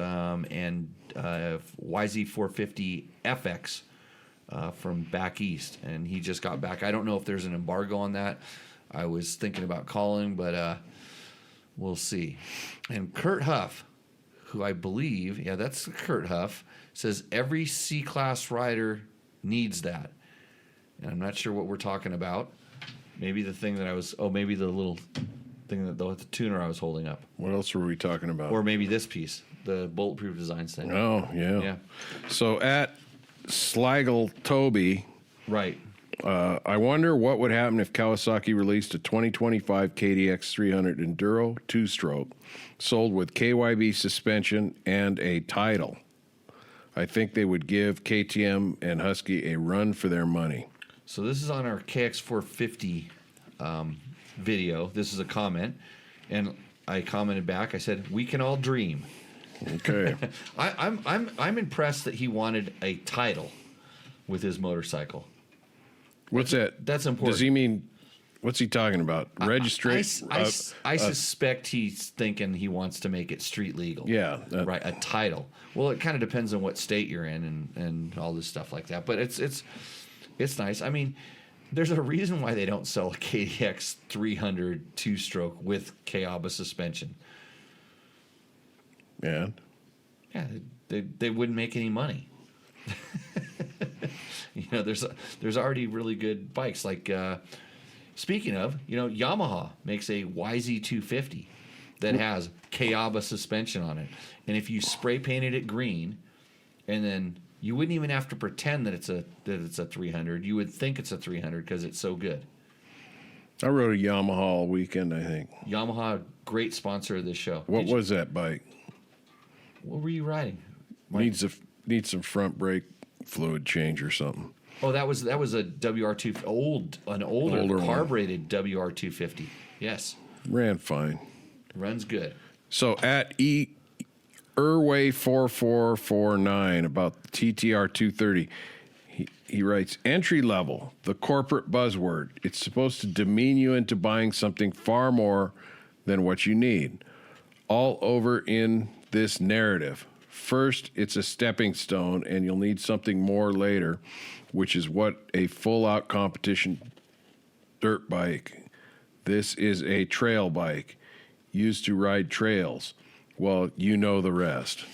and YZ450 FX from back east. And he just got back. I don't know if there's an embargo on that. I was thinking about calling, but we'll see. And Kurt Huff, who I believe, that's Kurt Huff, says every C-Class rider needs that. And I'm not sure what we're talking about. Maybe the thing that maybe the little thing the tuner I was holding up. What else were we talking about? Or maybe this piece, the Bulletproof Designs thing. Oh, yeah. Yeah. So at Sligle Toby, Right. I wonder what would happen if Kawasaki released a 2025 KDX 300 Enduro 2-stroke, sold with KYB suspension and a title. I think they would give KTM and Husky a run for their money. So this is on our KX450 video. This is a comment, and I commented back. I said, "We can all dream." Okay. I'm impressed that he wanted a title with his motorcycle. What's that? That's important. Does he mean, what's he talking about? Registration? I suspect he's thinking he wants to make it street legal. Yeah. Right, a title. Well, it kind of depends on what state you're in and all this stuff like that. But it's nice. I mean, there's a reason why they don't sell a KDX 300 2-stroke with Kayaba suspension. Yeah. Yeah, they wouldn't make any money. There's already really good bikes. Like, speaking of, Yamaha makes a YZ250 that has Kayaba suspension on it, and if you spray painted it green, and then you wouldn't even have to pretend that it's a 300. You would think it's a 300 because it's so good. I rode a Yamaha all weekend, I think. Yamaha, great sponsor of this show. What was that bike? What were you riding? Needs some front brake fluid change or something. Oh, that was a WR2 older carbureted WR250. Yes, ran fine. Runs good. So at Irway 4449 about the TTR 230, he writes, entry level, the corporate buzzword. It's supposed to demean you into buying something far more than what you need. All over in this narrative. First, it's a stepping stone, and you'll need something more later, which is what a full-out competition dirt bike. This is a trail bike used to ride trails. Well, you know the rest.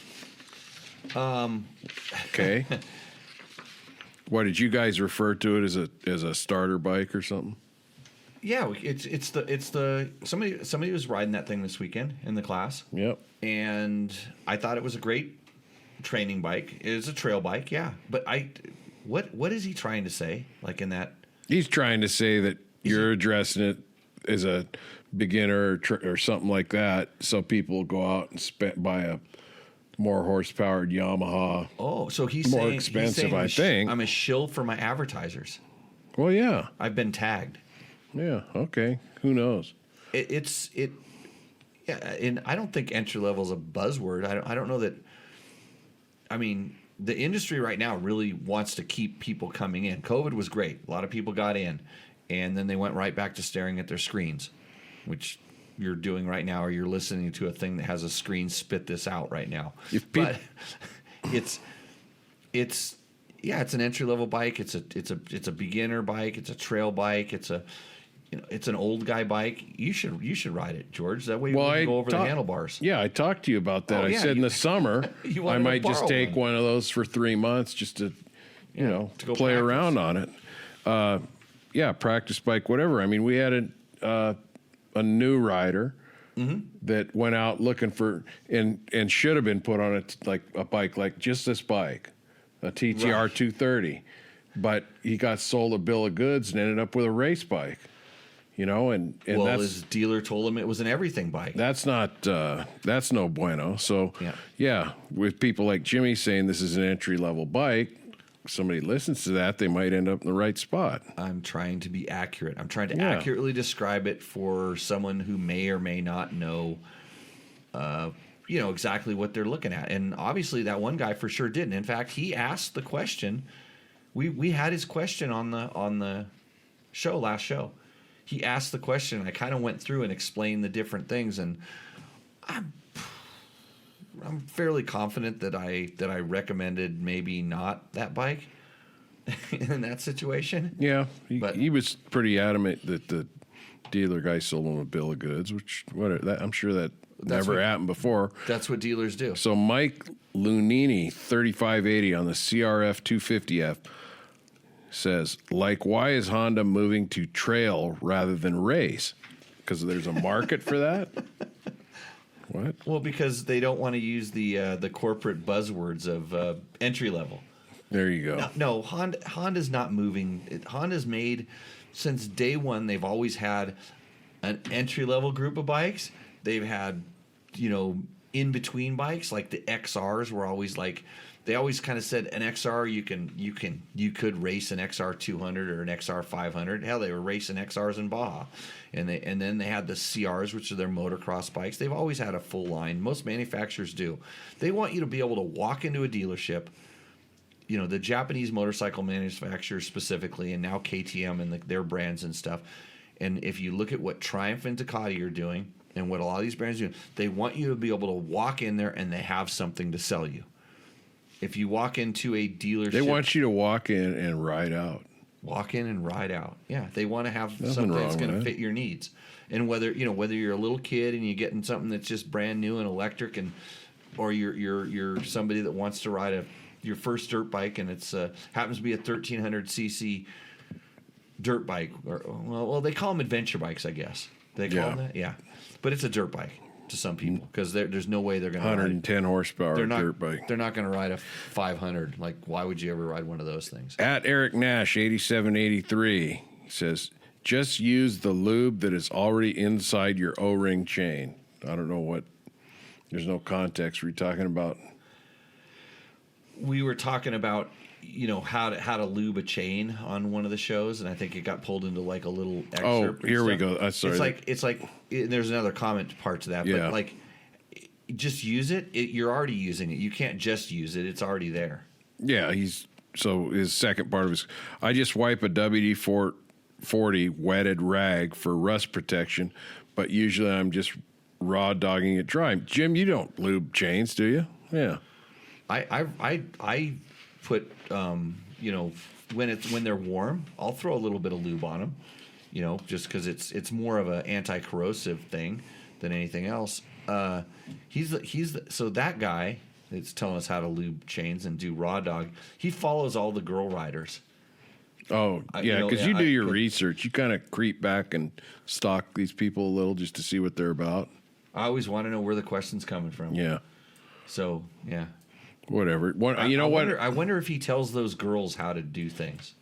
Okay. What did you guys refer to it as a starter bike or something? Yeah, it's the somebody was riding that thing this weekend in the class. Yep. And I thought it was a great training bike. It is a trail bike, yeah. But what is he trying to say? Like in that, he's trying to say that you're addressing it as a beginner or something like that, so people go out and buy a more horsepowered Yamaha. Oh, so he's more saying, expensive, I think. I'm a shill for my advertisers. Well, yeah. I've been tagged. Yeah. Okay. Who knows? Yeah, and I don't think entry level is a buzzword. I don't know that. I mean, the industry right now really wants to keep people coming in. COVID was great. A lot of people got in, and then they went right back to staring at their screens, which you're doing right now, or you're listening to a thing that has a screen spit this out right now. But it's an entry level bike. It's a beginner bike. It's a trail bike. It's it's an old guy bike. You should ride it, George. That way you Well, can I go over the talk- handlebars. Yeah, I talked to you about that. Oh, I yeah, said in you- the summer, You I wanted to might just borrow take one of those for 3 months just to, to go play practice. around on it. Yeah, practice bike, whatever. I mean, we had a new rider that went out looking for and should have been put on a bike like just this bike, a TTR Right. 230, but he got sold a bill of goods and ended up with a race bike. And Well, that's his dealer told him it was an everything bike. that's no bueno. So Yeah. with people like Jimmy saying this is an entry level bike, somebody listens to that, they might end up in the right spot. I'm trying to be accurate. I'm trying to Yeah. accurately describe it for someone who may or may not know, exactly what they're looking at. And obviously, that one guy for sure didn't. In fact, he asked the question. We had his question on the last show. He asked the question. And I kind of went through and explained the different things, and I'm fairly confident that I recommended maybe not that bike in that situation. Yeah, But- he was pretty adamant that the dealer guy sold him a bill of goods, which I'm sure that never what- happened before. That's what dealers do. So Mike Lunini, 3580 on the CRF 250F, says, why is Honda moving to trail rather than race? Because there's a market for that? What? Well, because they don't want to use the corporate buzzwords of entry level. There you go. No, Honda's not moving. Honda's made since day one. They've always had an entry level group of bikes. They've had in between bikes like the XRs were always like. They always kind of said an XR you could race an XR 200 or an XR 500. Hell, they were racing XRs in Baja, and then they had the CRs, which are their motocross bikes. They've always had a full line. Most manufacturers do. They want you to be able to walk into a dealership. The Japanese motorcycle manufacturers specifically, and now KTM and their brands and stuff. And if you look at what Triumph and Ducati are doing, and what a lot of these brands are doing, they want you to be able to walk in there and they have something to sell you. If you walk into a dealership, They want you to walk in and ride out. walk in and ride out. Yeah, they want to have Nothing something that's wrong going to with fit your needs. And whether you're a little kid and you're getting something that's just brand new and electric, or you're somebody that wants to ride your first dirt bike and it's happens to be a 1300 cc dirt bike, or well they call them adventure bikes, I guess. They call them that, yeah. But it's a dirt bike to some people because there's no way they're going to 110 horsepower They're not dirt bike. They're not going to ride a 500. Like, why would you ever ride one of those things? At Eric Nash, 8783, he says, just use the lube that is already inside your O-ring chain. I don't know what, there's no context. Were you talking about? We were talking about how to lube a chain on one of the shows, and I think it got pulled into like a little excerpt. Oh, and here we stuff. go. Sorry. It's like there's another comment part to that, Yeah. but like just use it. You're already using it. You can't just use it. It's already there. Yeah, so his second part of his, I just wipe a WD-40 wetted rag for rust protection, but usually I'm just raw dogging it dry. Jim, you don't lube chains, do you? Yeah. I put when they're warm, I'll throw a little bit of lube on them, just because it's more of an anti-corrosive thing than anything else. So that guy that's telling us how to lube chains and do raw dog, he follows all the girl riders. Oh, yeah, because you do your I- research. You kind of creep back and stalk these people a little just to see what they're about. I always want to know where the question's coming from. Yeah, So yeah. whatever. I wonder if he tells those girls how to do things.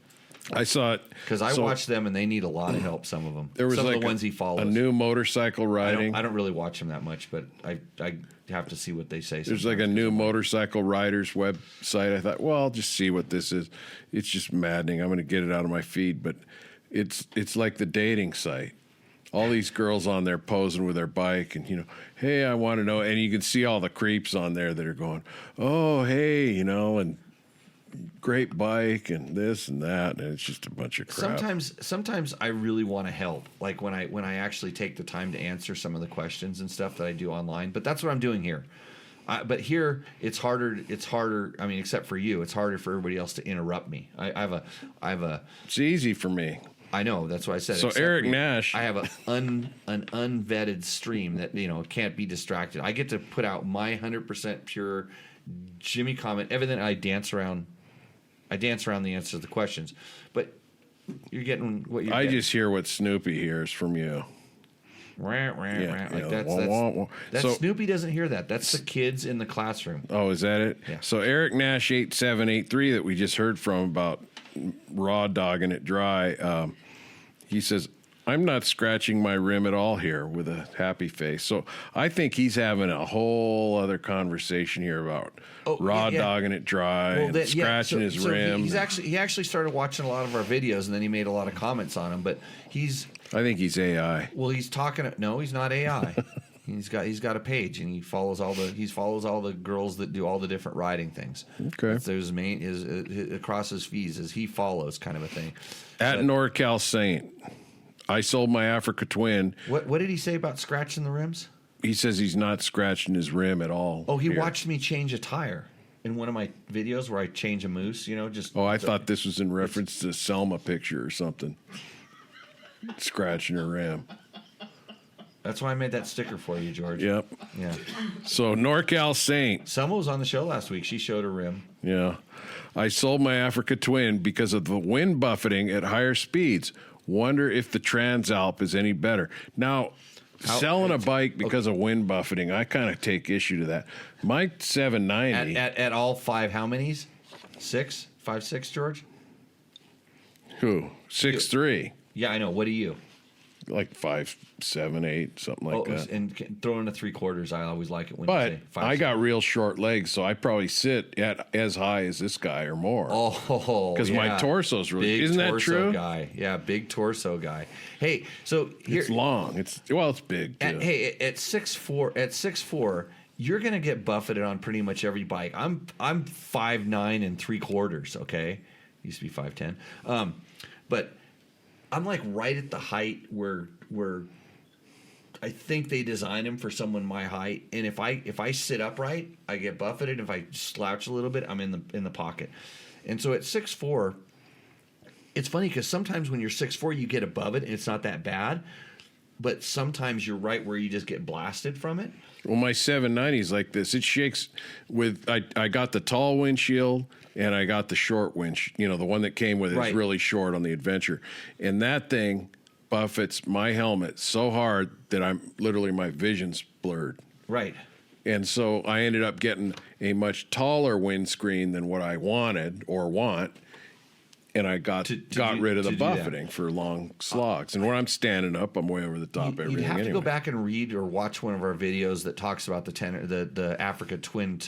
I saw it Because I watch them and they need a lot of help. Some of them. There was some like of the ones he follows. a new motorcycle riding. I don't really watch them that much, but I have to see what they say. There's like a new motorcycle riders website. I thought, well, I'll just see what this is. It's just maddening. I'm going to get it out of my feed, but it's like the dating site. All these girls on there posing with their bike, and hey, I want to know. And you can see all the creeps on there that are going, oh, hey, and great bike and this and that, and it's just a bunch of crap. Sometimes I really want to help, like when I actually take the time to answer some of the questions and stuff that I do online. But that's what I'm doing here. But here it's harder. It's harder. I mean, except for you, it's harder for everybody else to interrupt me. I have a. It's easy for me. I know. That's what I said. So Except Eric Nash, I have an unvetted stream that can't be distracted. I get to put out my 100% pure Jimmy comment. Everything I dance around the answers to the questions, but you're getting what you're. I getting. just hear what Snoopy hears from you. That's So- Snoopy doesn't hear that. That's the kids in the classroom. Oh, is that it? Yeah. So Eric Nash 8783 that we just heard from about raw dogging it dry. He says, "I'm not scratching my rim at all here," with a happy face. So I think he's having a whole other conversation here about dogging it dry and scratching his rim. He actually started watching a lot of our videos, and then he made a lot of comments on them. But I think he's AI. well, he's talking. No, he's not AI. He's got a page, and he follows all the girls that do all the different riding things. Okay. There's across his feeds as he follows kind of a thing. At NorCal Saint, I sold my Africa Twin. What did he say about scratching the rims? He says he's not scratching his rim at all. Oh, he here. watched me change a tire in one of my videos where I change a moose. I thought this was in reference to Selma picture or something. Scratching her rim. That's why I made that sticker for you, George. Yep. Yeah. So NorCal Saint. Selma was on the show last week. She showed her rim. Yeah. I sold my Africa Twin because of the wind buffeting at higher speeds. Wonder if the Transalp is any better. Now, selling a bike because of wind buffeting, I kind of take issue to that. My 790. At all five, how many's? 6? 5, 6, George? Who? 6'3". Yeah, I know. What are you? Like 5, 7, 8, something like that. And throw in the 3/4. I always like it when But you say 5. I got real short legs, so I probably sit at as high as this guy or more. Oh, because my torso's really big isn't that torso true? Guy, yeah, big torso guy. Hey, so here, It's long. It's big too. at 6'4", you're gonna get buffeted on pretty much every bike. I'm 5'9" and 3/4. Okay, used to be 5'10", but I'm like right at the height where I think they designed him for someone my height. And if I sit upright, I get buffeted. If I slouch a little bit, I'm in the pocket. And so at 6'4", it's funny because sometimes when you're 6'4", you get above it and it's not that bad. But sometimes you're right where you just get blasted from it. Well, my 790 is like this. It shakes with I got the tall windshield and I got the short windshield. The one that came with it's really short on the Adventure. And that thing buffets my helmet so hard that my vision's blurred. Right. And so I ended up getting a much taller windscreen than what I wanted or want. And I got rid of the buffeting for long slogs. And when I'm standing up, I'm way over the top. You'd have to go back and read or watch one of our videos that talks about the Africa Twin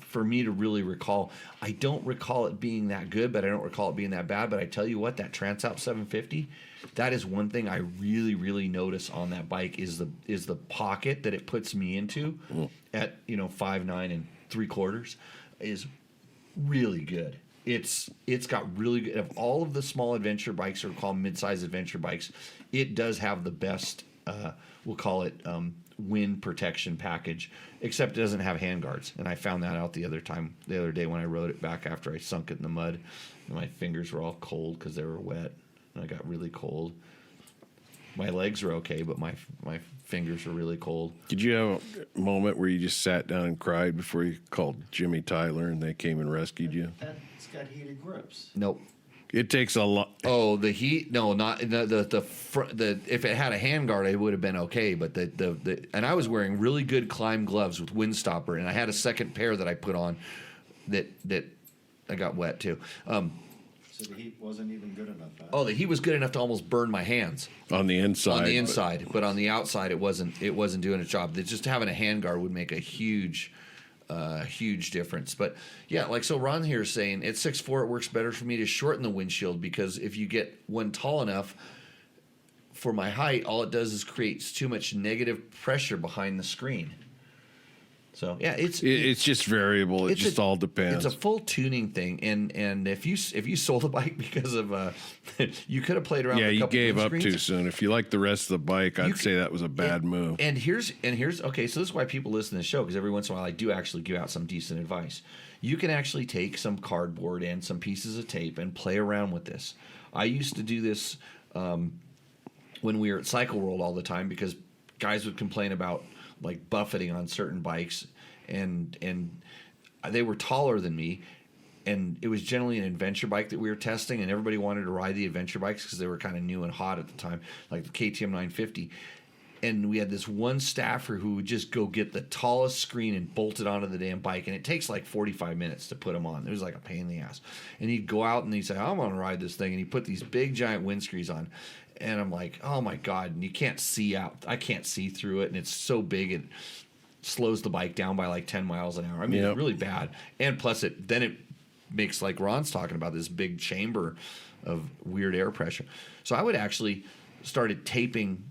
for me to really recall. I don't recall it being that good, but I don't recall it being that bad. But I tell you what, that Transalp 750, that is one thing I really, really notice on that bike is the pocket that it puts me into at 5'9" and 3/4 is really good. It's got really good. Of all of the small adventure bikes, or called mid-size adventure bikes, it does have the best. We'll call it wind protection package, except it doesn't have handguards. And I found that out the other day when I rode it back after I sunk it in the mud. And my fingers were all cold because they were wet, and I got really cold. My legs were okay, but my fingers were really cold. Did you have a moment where you just sat down and cried before you called Jimmy Tyler and they came and rescued you? It's got heated grips. Nope. It takes a lot. Oh, the heat? No, not the front. If it had a handguard, it would have been okay. But and I was wearing really good climb gloves with wind stopper, and I had a second pair that I put on that I got wet too. So the heat wasn't even good enough. Oh, the heat was good enough to almost burn my hands On the inside. on the inside, but on the outside, it wasn't doing its job. Just having a handguard would make a huge difference. But yeah, like so Ron here is saying at 6'4", it works better for me to shorten the windshield, because if you get one tall enough for my height, all it does is creates too much negative pressure behind the screen. So yeah, It's just variable. It just all depends. It's a full tuning thing, and if you sold a bike because of you could have played around. Yeah, with a you couple gave up windscreens. too soon. If you like the rest of the bike, I'd say that was a bad move. And here's okay. So this is why people listen to the show, because every once in a while I do actually give out some decent advice. You can actually take some cardboard and some pieces of tape and play around with this. I used to do this when we were at Cycle World all the time, because guys would complain about like buffeting on certain bikes, and they were taller than me, and it was generally an adventure bike that we were testing, and everybody wanted to ride the adventure bikes because they were kind of new and hot at the time, like the KTM 950. And we had this one staffer who would just go get the tallest screen and bolt it onto the damn bike, and it takes like 45 minutes to put them on. It was like a pain in the ass. And he'd go out and he'd say, "I want to ride this thing," and he'd put these big giant windscreens on. And I'm like, oh my God, and you can't see out. I can't see through it, and it's so big it slows the bike down by like 10 miles an hour. I mean, It's really bad. And plus it makes, like Ron's talking about, this big chamber of weird air pressure. So I would actually started taping.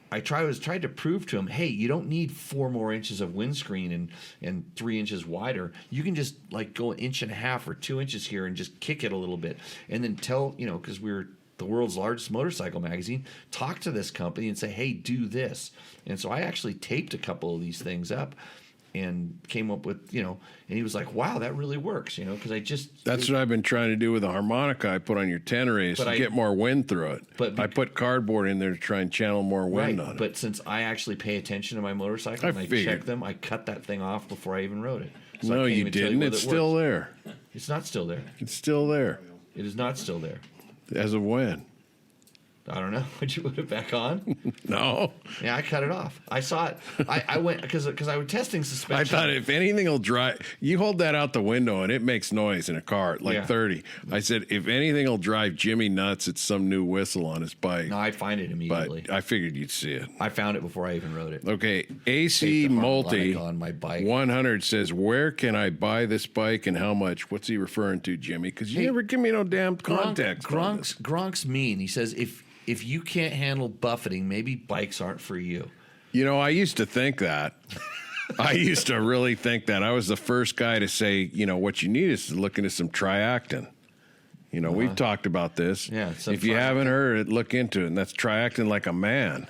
I tried to prove to him, hey, you don't need 4 more inches of windscreen and 3 inches wider. You can just like go 1.5 inches or 2 inches here and just kick it a little bit, and then tell, because we're the world's largest motorcycle magazine, talk to this company and say, hey, do this. And so I actually taped a couple of these things up and came up with, and he was like, wow, that really works, because That's what I've been trying to do with the harmonica I put on your Tenere, to get more wind through it. But I put cardboard in there to try and channel more wind on it. But since I actually pay attention to my motorcycle and I check them, I cut that thing off before I even rode it. So no, you didn't. It's still there. It's not still there. It's still there. It is not still there. As of when? I don't know. Would you put it back on? No. Yeah, I cut it off. I saw it. I went because I was testing suspension. I thought if anything will drive, you hold that out the window and it makes noise in a car at like 30. I said, if anything will drive Jimmy nuts, it's some new whistle on his bike. No, I find it immediately. But I figured you'd see it. I found it before I even rode it. Okay, AC Multi on my bike. 100 says, where can I buy this bike and how much? What's he referring to, Jimmy? Because you never give me no damn context. Gronk's mean. He says, if you can't handle buffeting, maybe bikes aren't for you. I used to think that. I used to really think that. I was the first guy to say, what you need is to look into some Triactin. We've talked about this. Yeah. If you haven't heard it, look into it. And that's Triactin like a man.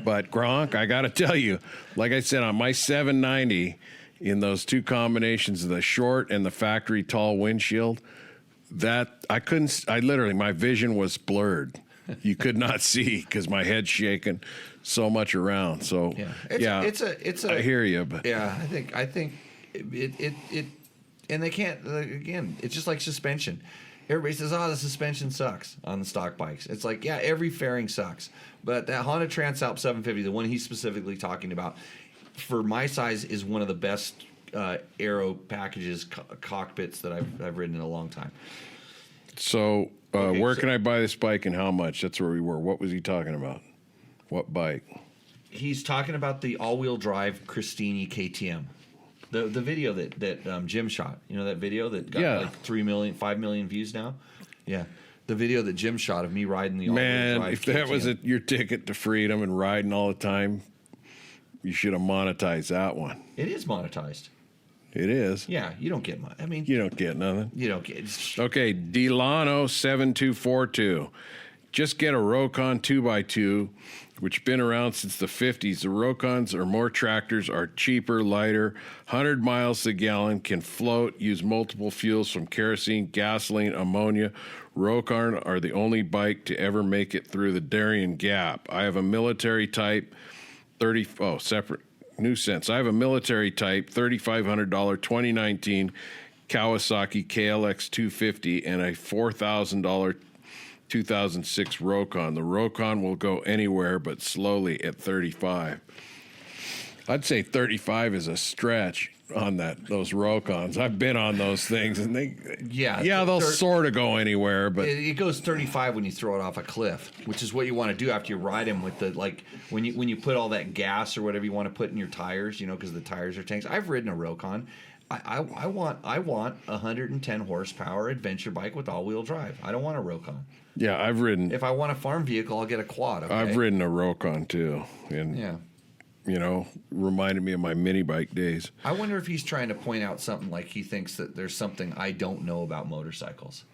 But Gronk, I got to tell you, like I said, on my 790, in those 2 combinations of the short and the factory tall windshield, that my vision was blurred. You could not see because my head's shaking so much around. So it's a. I hear you, but yeah, I think it, and they can't. Again, it's just like suspension. Everybody says, "Oh, the suspension sucks on the stock bikes." It's like, yeah, every fairing sucks, but that Honda Transalp 750, the one he's specifically talking about, for my size, is one of the best aero packages cockpits that I've ridden in a long time. So. Where can I buy this bike and how much? That's where we were. What was he talking about? What bike? He's talking about the all-wheel drive Christini KTM. The video that Jim shot. That video that got like 3 million, 5 million views now? Yeah. The video that Jim shot of me riding the all-wheel drive Man, if KTM. that was your ticket to freedom and riding all the time, you should have monetized that one. It is monetized. It is. Yeah, you don't get money. You don't get nothing. You don't get. Okay, Delano7242. Just get a Rokon 2x2, which been around since the 50s. The Rokons or more tractors are cheaper, lighter, 100 miles a gallon, can float, use multiple fuels from kerosene, gasoline, ammonia. Rokon are the only bike to ever make it through the Darien Gap. I have a military type separate. New sense. I have a military type $3,500 2019 Kawasaki KLX 250 and a $4,000 2006 Rokon. The Rokon will go anywhere but slowly at 35. I'd say 35 is a stretch on those Rokons. I've been on those things, and they'll sort of go anywhere, but it goes 35 when you throw it off a cliff, which is what you want to do after you ride them with the when you put all that gas or whatever you want to put in your tires, because the tires are tanks. I've ridden a Rokon. I want 110 horsepower adventure bike with all-wheel drive. I don't want a Rokon. Yeah, I've ridden. If I want a farm vehicle, I'll get a quad. Okay? I've ridden a Rokon too, and reminded me of my mini bike days. I wonder if he's trying to point out something like he thinks that there's something I don't know about motorcycles.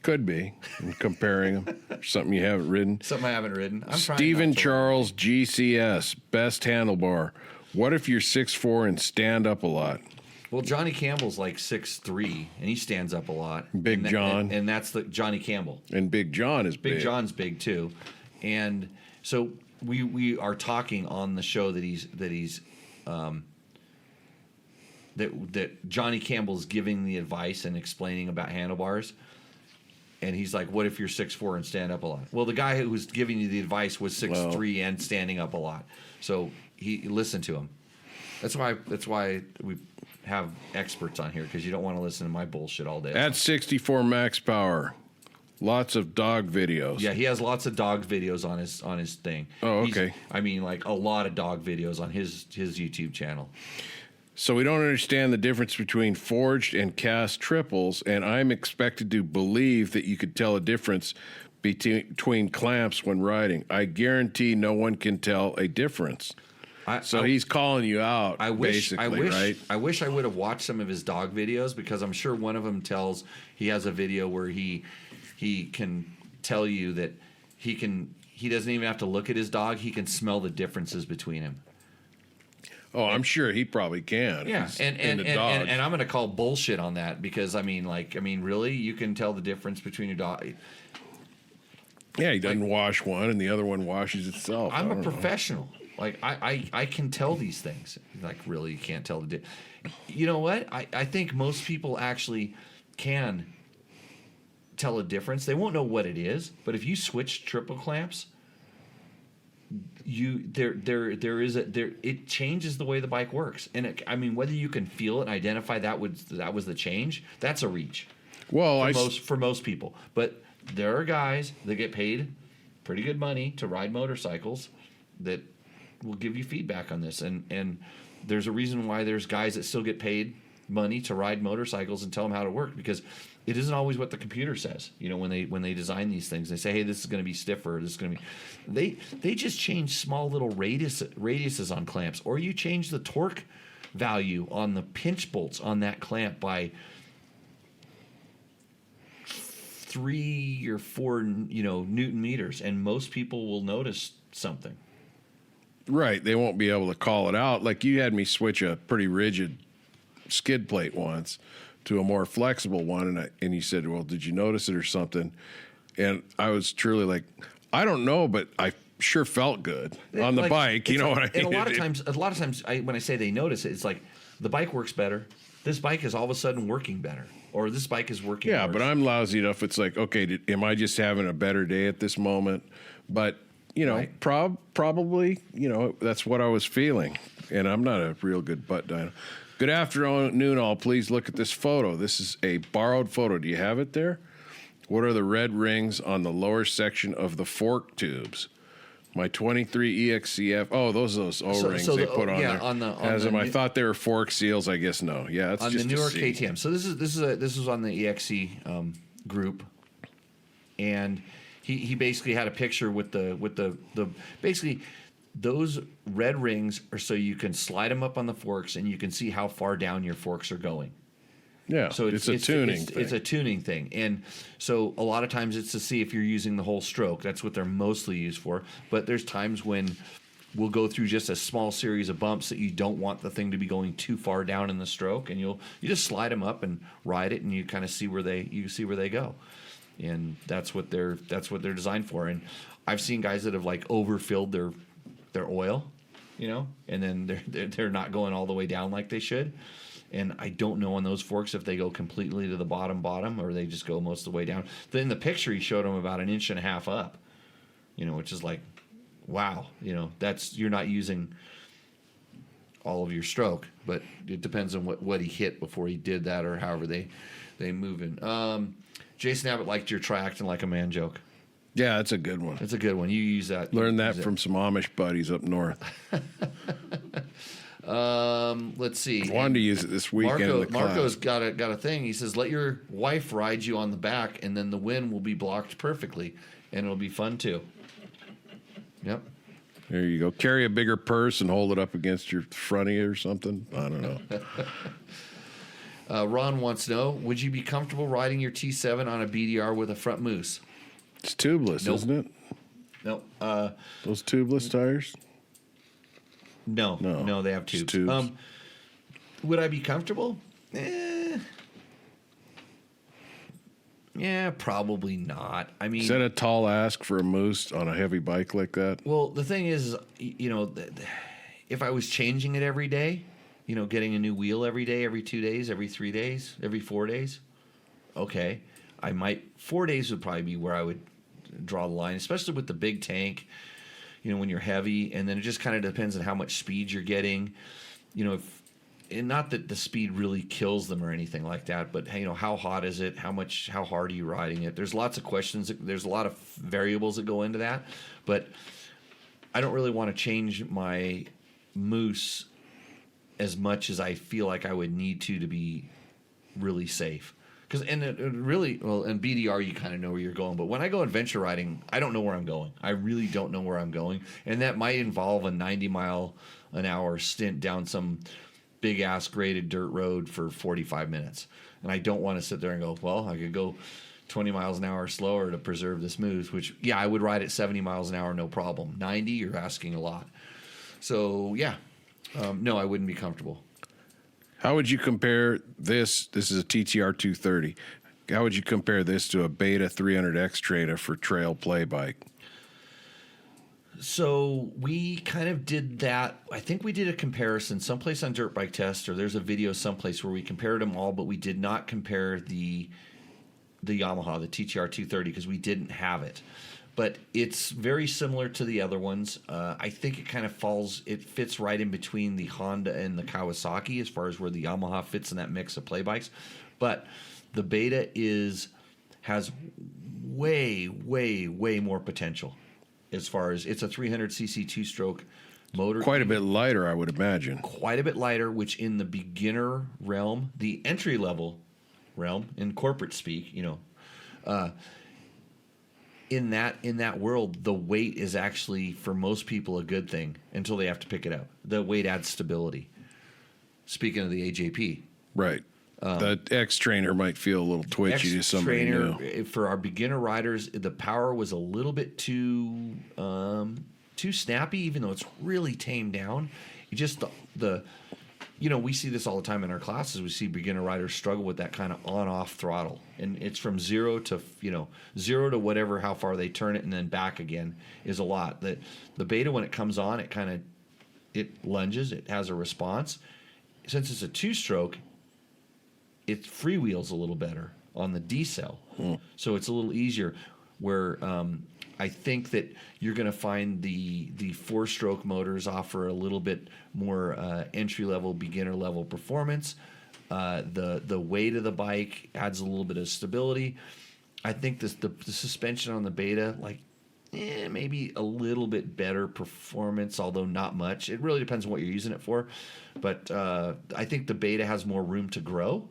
Could be. And comparing them. Something you haven't ridden. Something I haven't ridden. I'm trying Stephen not to. Charles GCS, best handlebar. What if you're 6'4" and stand up a lot? Well, Johnny Campbell's like 6'3", and he stands up a lot. Big and John. and that's the Johnny Campbell. And Big John is big. Big John's big too, and so we are talking on the show that Johnny Campbell's giving the advice and explaining about handlebars. And he's like, what if you're 6'4" and stand up a lot? Well, the guy who was giving you the advice was 6'3" and standing up a lot. So he listened to him. That's why we have experts on here, because you don't want to listen to my bullshit all day. At 64 max power. Lots of dog videos. Yeah, he has lots of dog videos on his thing. Oh, okay. Like a lot of dog videos on his YouTube channel. So we don't understand the difference between forged and cast triples, and I'm expected to believe that you could tell a difference between clamps when riding. I guarantee no one can tell a difference. He's calling you out, basically, right? I wish I would have watched some of his dog videos, because I'm sure one of them he has a video where he can tell you that he doesn't even have to look at his dog. He can smell the differences between him. Oh, I'm sure he probably can. Yeah, and I'm going to call bullshit on that, because really, you can tell the difference between your dog. Yeah, he doesn't wash one, and the other one washes itself. I'm a professional. Like I can tell these things. Like, really, you can't tell the. You know what? I think most people actually can tell a difference. They won't know what it is, but if you switch triple clamps, it changes the way the bike works. And whether you can feel it and identify that was the change, that's a reach. Well, for most people, but there are guys that get paid pretty good money to ride motorcycles that will give you feedback on this, and there's a reason why there's guys that still get paid money to ride motorcycles and tell them how to work, because it isn't always what the computer says. When they design these things, they say, hey, this is going to be stiffer, this is going to be. They just change small little radiuses on clamps, or you change the torque value on the pinch bolts on that clamp by 3 or 4 Newton meters, and most people will notice something. Right, they won't be able to call it out. Like, you had me switch a pretty rigid skid plate once to a more flexible one, and you said, well, did you notice it or something? And I was truly like, I don't know, but I sure felt good on the bike. You know what I mean? And a lot of times, when I say they notice it, it's like the bike works better. This bike is all of a sudden working better, or this bike is working. Yeah, worse. but I'm lousy enough. It's like, okay, am I just having a better day at this moment? But right. Probably, that's what I was feeling, and I'm not a real good butt dyno. Good afternoon, all. Please look at this photo. This is a borrowed photo. Do you have it there? What are the red rings on the lower section of the fork tubes? My 23 EXCF. Oh, those O-rings they put on there. I thought they were fork seals. I guess no. Yeah, it's on just the newer KTM. So this is on the EXC group, and he basically had a picture with the basically. Those red rings are so you can slide them up on the forks, and you can see how far down your forks are going. Yeah, so it's a tuning thing. It's a tuning thing. And so a lot of times it's to see if you're using the whole stroke. That's what they're mostly used for. But there's times when we'll go through just a small series of bumps that you don't want the thing to be going too far down in the stroke, and you just slide them up and ride it, and you kind of see where they go. And that's what they're designed for. And I've seen guys that have like overfilled their oil, and then they're not going all the way down like they should. And I don't know on those forks if they go completely to the bottom or they just go most of the way down. Then in the picture he showed them about 1.5 inches up, which is like, wow, that's, you're not using all of your stroke, but it depends on what he hit before he did that, or however they move in. Jason Abbott liked your try acting like a man joke. Yeah, that's a good one. It's a good one. You use that. Learned that from some Amish buddies up north. Let's see. I wanted to use it this weekend in the class. Marco's got a thing. He says, let your wife ride you on the back, and then the wind will be blocked perfectly, and it'll be fun too. Yep. There you go. Carry a bigger purse and hold it up against your front of you or something. I don't know. Ron wants to know, would you be comfortable riding your T7 on a BDR with a front moose? It's tubeless, Nope. isn't it? No. Those tubeless tires? No, No, they have it's tubes. tubes. Would I be comfortable? Yeah, probably not. I mean, Is that a tall ask for a moose on a heavy bike like that? well, the thing is, if I was changing it every day, getting a new wheel every day, every 2 days, every 3 days, every 4 days, okay, I might. 4 days would probably be where I would draw the line, especially with the big tank. When you're heavy, and then it just kind of depends on how much speed you're getting. And not that the speed really kills them or anything like that, but how hot is it? How hard are you riding it? There's lots of questions. There's a lot of variables that go into that, but I don't really want to change my moose as much as I feel like I would need to be really safe. And BDR, you kind of know where you're going. But when I go adventure riding, I don't know where I'm going. I really don't know where I'm going. And that might involve a 90-mile-an-hour stint down some big-ass graded dirt road for 45 minutes. And I don't want to sit there and go, well, I could go 20 miles an hour slower to preserve this moose, which, yeah, I would ride at 70 miles an hour, no problem. 90, you're asking a lot. So, yeah. No, I wouldn't be comfortable. How would you compare this? This is a TTR 230. How would you compare this to a Beta 300X trainer for trail play bike? So we kind of did that. I think we did a comparison someplace on Dirt Bike Test, or there's a video someplace where we compared them all, but we did not compare the Yamaha, the TTR 230, because we didn't have it. But it's very similar to the other ones. I think it kind of fits right in between the Honda and the Kawasaki as far as where the Yamaha fits in that mix of play bikes. But the Beta has way, way, way more potential as far as it's a 300cc two-stroke motor. Quite a bit lighter, I would imagine. Quite a bit lighter, which in the beginner realm, the entry-level realm, in corporate speak, in that world, the weight is actually, for most people, a good thing until they have to pick it up. The weight adds stability. Speaking of the AJP. Right. The X trainer might feel a little twitchy to somebody new. For our beginner riders, the power was a little bit too snappy, even though it's really tamed down. It just we see this all the time in our classes. We see beginner riders struggle with that kind of on-off throttle, and it's from zero to whatever, how far they turn it, and then back again is a lot. The Beta, when it comes on, it lunges, it has a response. Since it's a two-stroke, it freewheels a little better on the D-cell, so it's a little easier. Where I think that you're going to find the four-stroke motors offer a little bit more entry-level, beginner-level performance. The weight of the bike adds a little bit of stability. I think the suspension on the Beta, maybe a little bit better performance, although not much. It really depends on what you're using it for. But I think the Beta has more room to grow.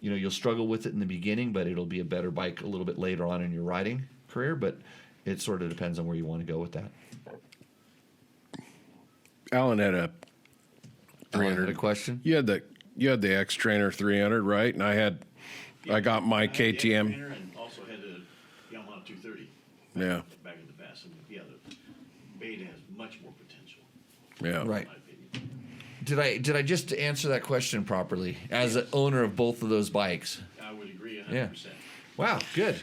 You'll struggle with it in the beginning, but it'll be a better bike a little bit later on in your riding career. But it sort of depends on where you want to go with that. Alan had a 300. A question? You had the X Trainer 300, right? And I got my I had the KTM. Trainer and also had the Yamaha 230. Yeah. Back in the past, and the Beta has much more potential. Yeah. Right. In my opinion. Did I just answer that question properly as an owner of both of those bikes? I would agree 100%. Yeah. Wow, good.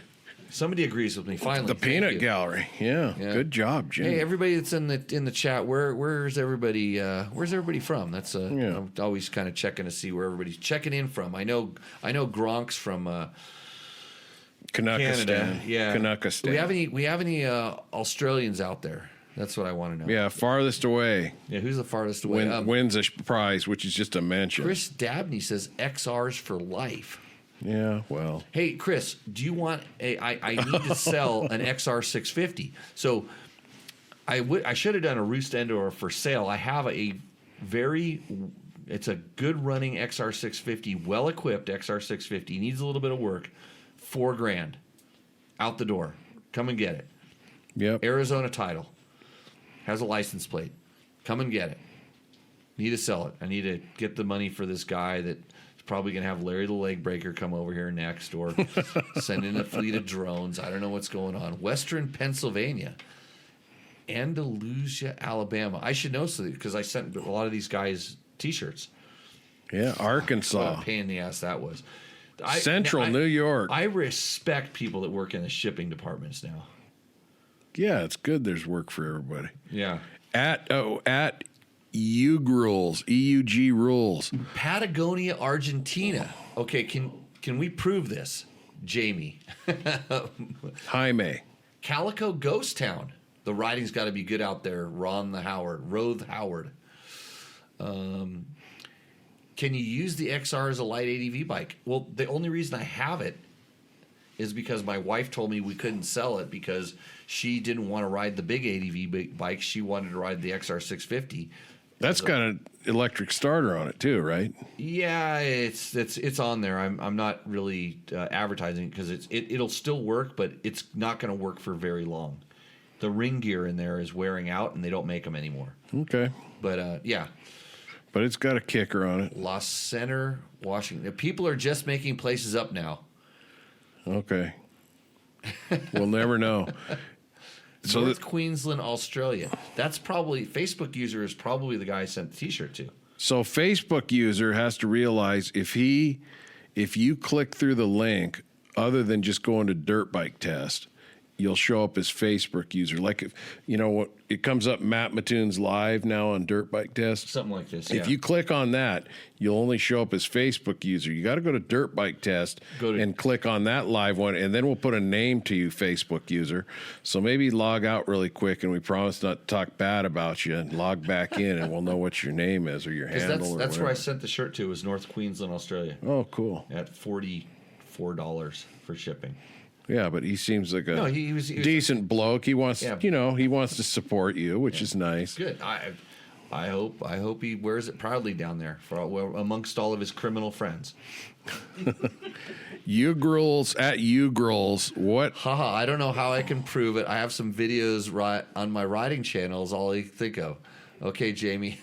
Somebody agrees with me finally. The Thank Peanut you. Gallery. Yeah. Yeah. Good job, Jim. Hey, everybody that's in the chat, where's everybody? Where's everybody from? That's Yeah. I'm always kind of checking to see where everybody's checking in from. I know Gronk's from Canada. Canuckistan. Yeah. Canuckistan. Do we have any Australians out there? That's what I want to know. Yeah, farthest away Yeah. Who's the farthest away? wins a prize, which is just a mention. Chris Dabney says XRs for life. Yeah, well. Hey, Chris, do you want I need to sell an XR 650. So I should have done a roost end or for sale. I have it's a good running XR 650, well equipped XR 650. Needs a little bit of work. $4,000 out the door. Come and get it. Yep. Arizona title. has a license plate. Come and get it. Need to sell it. I need to get the money for this guy that's probably going to have Larry the Leg Breaker come over here next, or send in a fleet of drones. I don't know what's going on. Western Pennsylvania. Andalusia, Alabama. I should know because I sent a lot of these guys T-shirts. Yeah, What Arkansas. a pain in the ass that was. Central New York. I respect people that work in the shipping departments now. Yeah, it's good there's work for everybody. Yeah. At EUG rules, EUG rules. Patagonia, Argentina. Okay, can we prove this, Jamie? Jaime. Calico Ghost Town. The riding's got to be good out there. Roth Howard. Can you use the XR as a light ADV bike? Well, the only reason I have it is because my wife told me we couldn't sell it because she didn't want to ride the big ADV bike. She wanted to ride the XR 650. That's got an electric starter on it too, right? Yeah, it's on there. I'm not really advertising because it'll still work, but it's not going to work for very long. The ring gear in there is wearing out, and they don't make them anymore. Okay. But yeah. But it's got a kicker on it. La Center, Washington. People are just making places up now. Okay. We'll never know. So North Queensland, Australia. That's probably Facebook user is probably the guy I sent the T-shirt to. So Facebook user has to realize if you click through the link, other than just going to dirt bike test, you'll show up as Facebook user. Like if you know what it comes up, Matt Mattoon's live now on Dirt Bike Test. Something like this. If you click on that, you'll only show up as Facebook user. You got to go to Dirt Bike Test and click on that live one, and then we'll put a name to you, Facebook user. So maybe log out really quick, and we promise not to talk bad about you, and log back in, and we'll know what your name is or your handle. That's where I sent the shirt to. Was North Queensland, Australia. Oh, cool. At $44 for shipping. Yeah, but he seems like a he was decent bloke. He wants, he wants to support you, which is nice. Good. I hope he wears it proudly down there amongst all of his criminal friends. Ugrils at Ugrils. What? Haha, I don't know how I can prove it. I have some videos on my riding channel is all I think of. Okay, Jamie.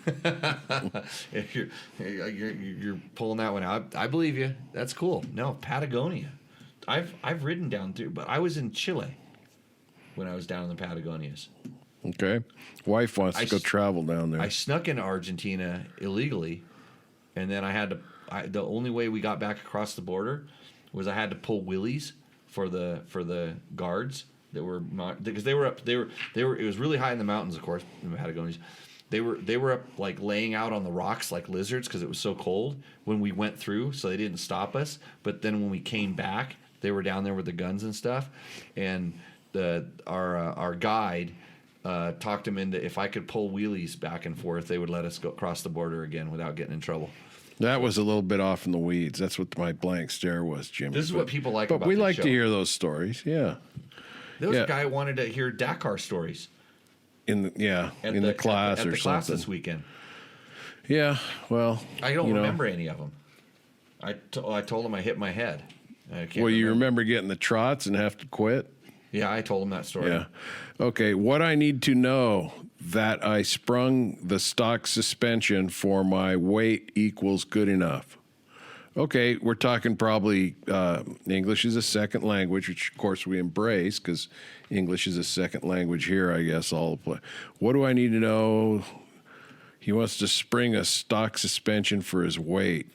If you're pulling that one out, I believe you. That's cool. No, Patagonia. I've ridden down through, but I was in Chile when I was down in the Patagonias. Okay. Wife wants to go travel down there. I snuck into Argentina illegally, and then I had to. The only way we got back across the border was I had to pull wheelies for the guards that were because they were up. They were. It was really high in the mountains, of course, in the Patagonias. They were up like laying out on the rocks like lizards because it was so cold when we went through, so they didn't stop us. But then when we came back, they were down there with the guns and stuff, and our guide talked him into if I could pull wheelies back and forth, they would let us go across the border again without getting in trouble. That was a little bit off in the weeds. That's what my blank stare was, Jimmy. This is what people like. But we like to hear those stories. Yeah. There was a guy who wanted to hear Dakar stories. In the class at or the class something this weekend. Yeah. Well, I don't remember any of them. I told him I hit my head. You remember getting the trots and have to quit? Yeah, I told him that story. Yeah. Okay, what I need to know that I sprung the stock suspension for my weight equals good enough. Okay, we're talking probably English is a second language, which of course we embrace because English is a second language here, I guess. What do I need to know? He wants to spring a stock suspension for his weight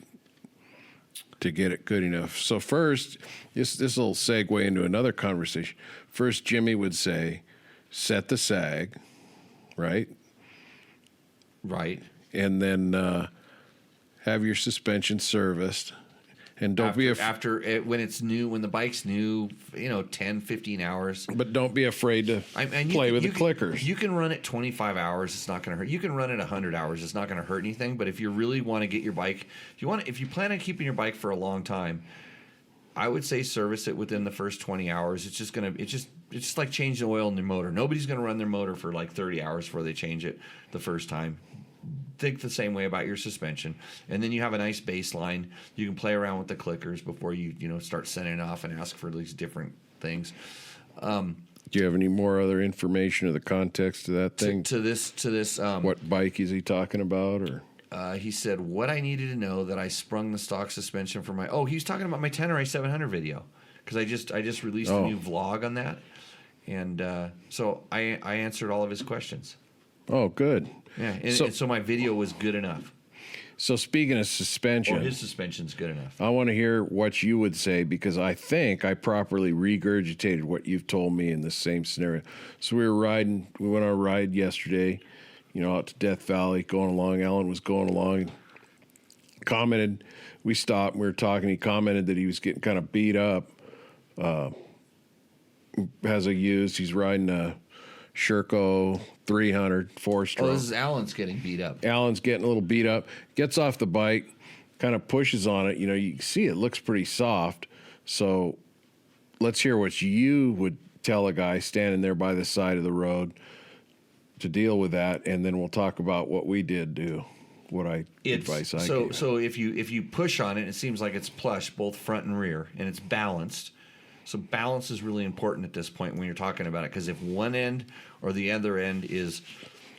to get it good enough. So first, this will segue into another conversation. First, Jimmy would say, set the sag, right? Right. And then have your suspension serviced. And don't be after when it's new, when the bike's new, 10, 15 hours. But don't be afraid to play with the clickers. You can run it 25 hours. It's not going to hurt. You can run it 100 hours. It's not going to hurt anything. But if you really want to get your bike, if you plan on keeping your bike for a long time, I would say service it within the first 20 hours. It's just like changing oil in your motor. Nobody's going to run their motor for like 30 hours before they change it the first time. Think the same way about your suspension, and then you have a nice baseline. You can play around with the clickers before you start sending it off and ask for these different things. Do you have any more other information or the context of that thing? To this. What bike is he talking about? Or He said what I needed to know, that I sprung the stock suspension for my. Oh, he was talking about my Tenere 700 video, because I just released a new vlog on that, and so I answered all of his questions. Oh, good. Yeah, and so my video was good enough. So speaking of suspension, Or his suspension's good enough. I want to hear what you would say, because I think I properly regurgitated what you've told me in the same scenario. So we went on a ride yesterday, out to Death Valley, going along. Alan was going along, commented, we stopped, we were talking, he commented that he was getting kind of beat up, he's riding a Sherco 300 four-stroke. Oh, this is Alan's getting beat up. Alan's getting a little beat up, gets off the bike, kind of pushes on it. You can see it looks pretty soft. So let's hear what you would tell a guy standing there by the side of the road to deal with that, and then we'll talk about what we did do, advice I gave. So if you push on it, it seems like it's plush, both front and rear, and it's balanced. So balance is really important at this point when you're talking about it, because if one end or the other end is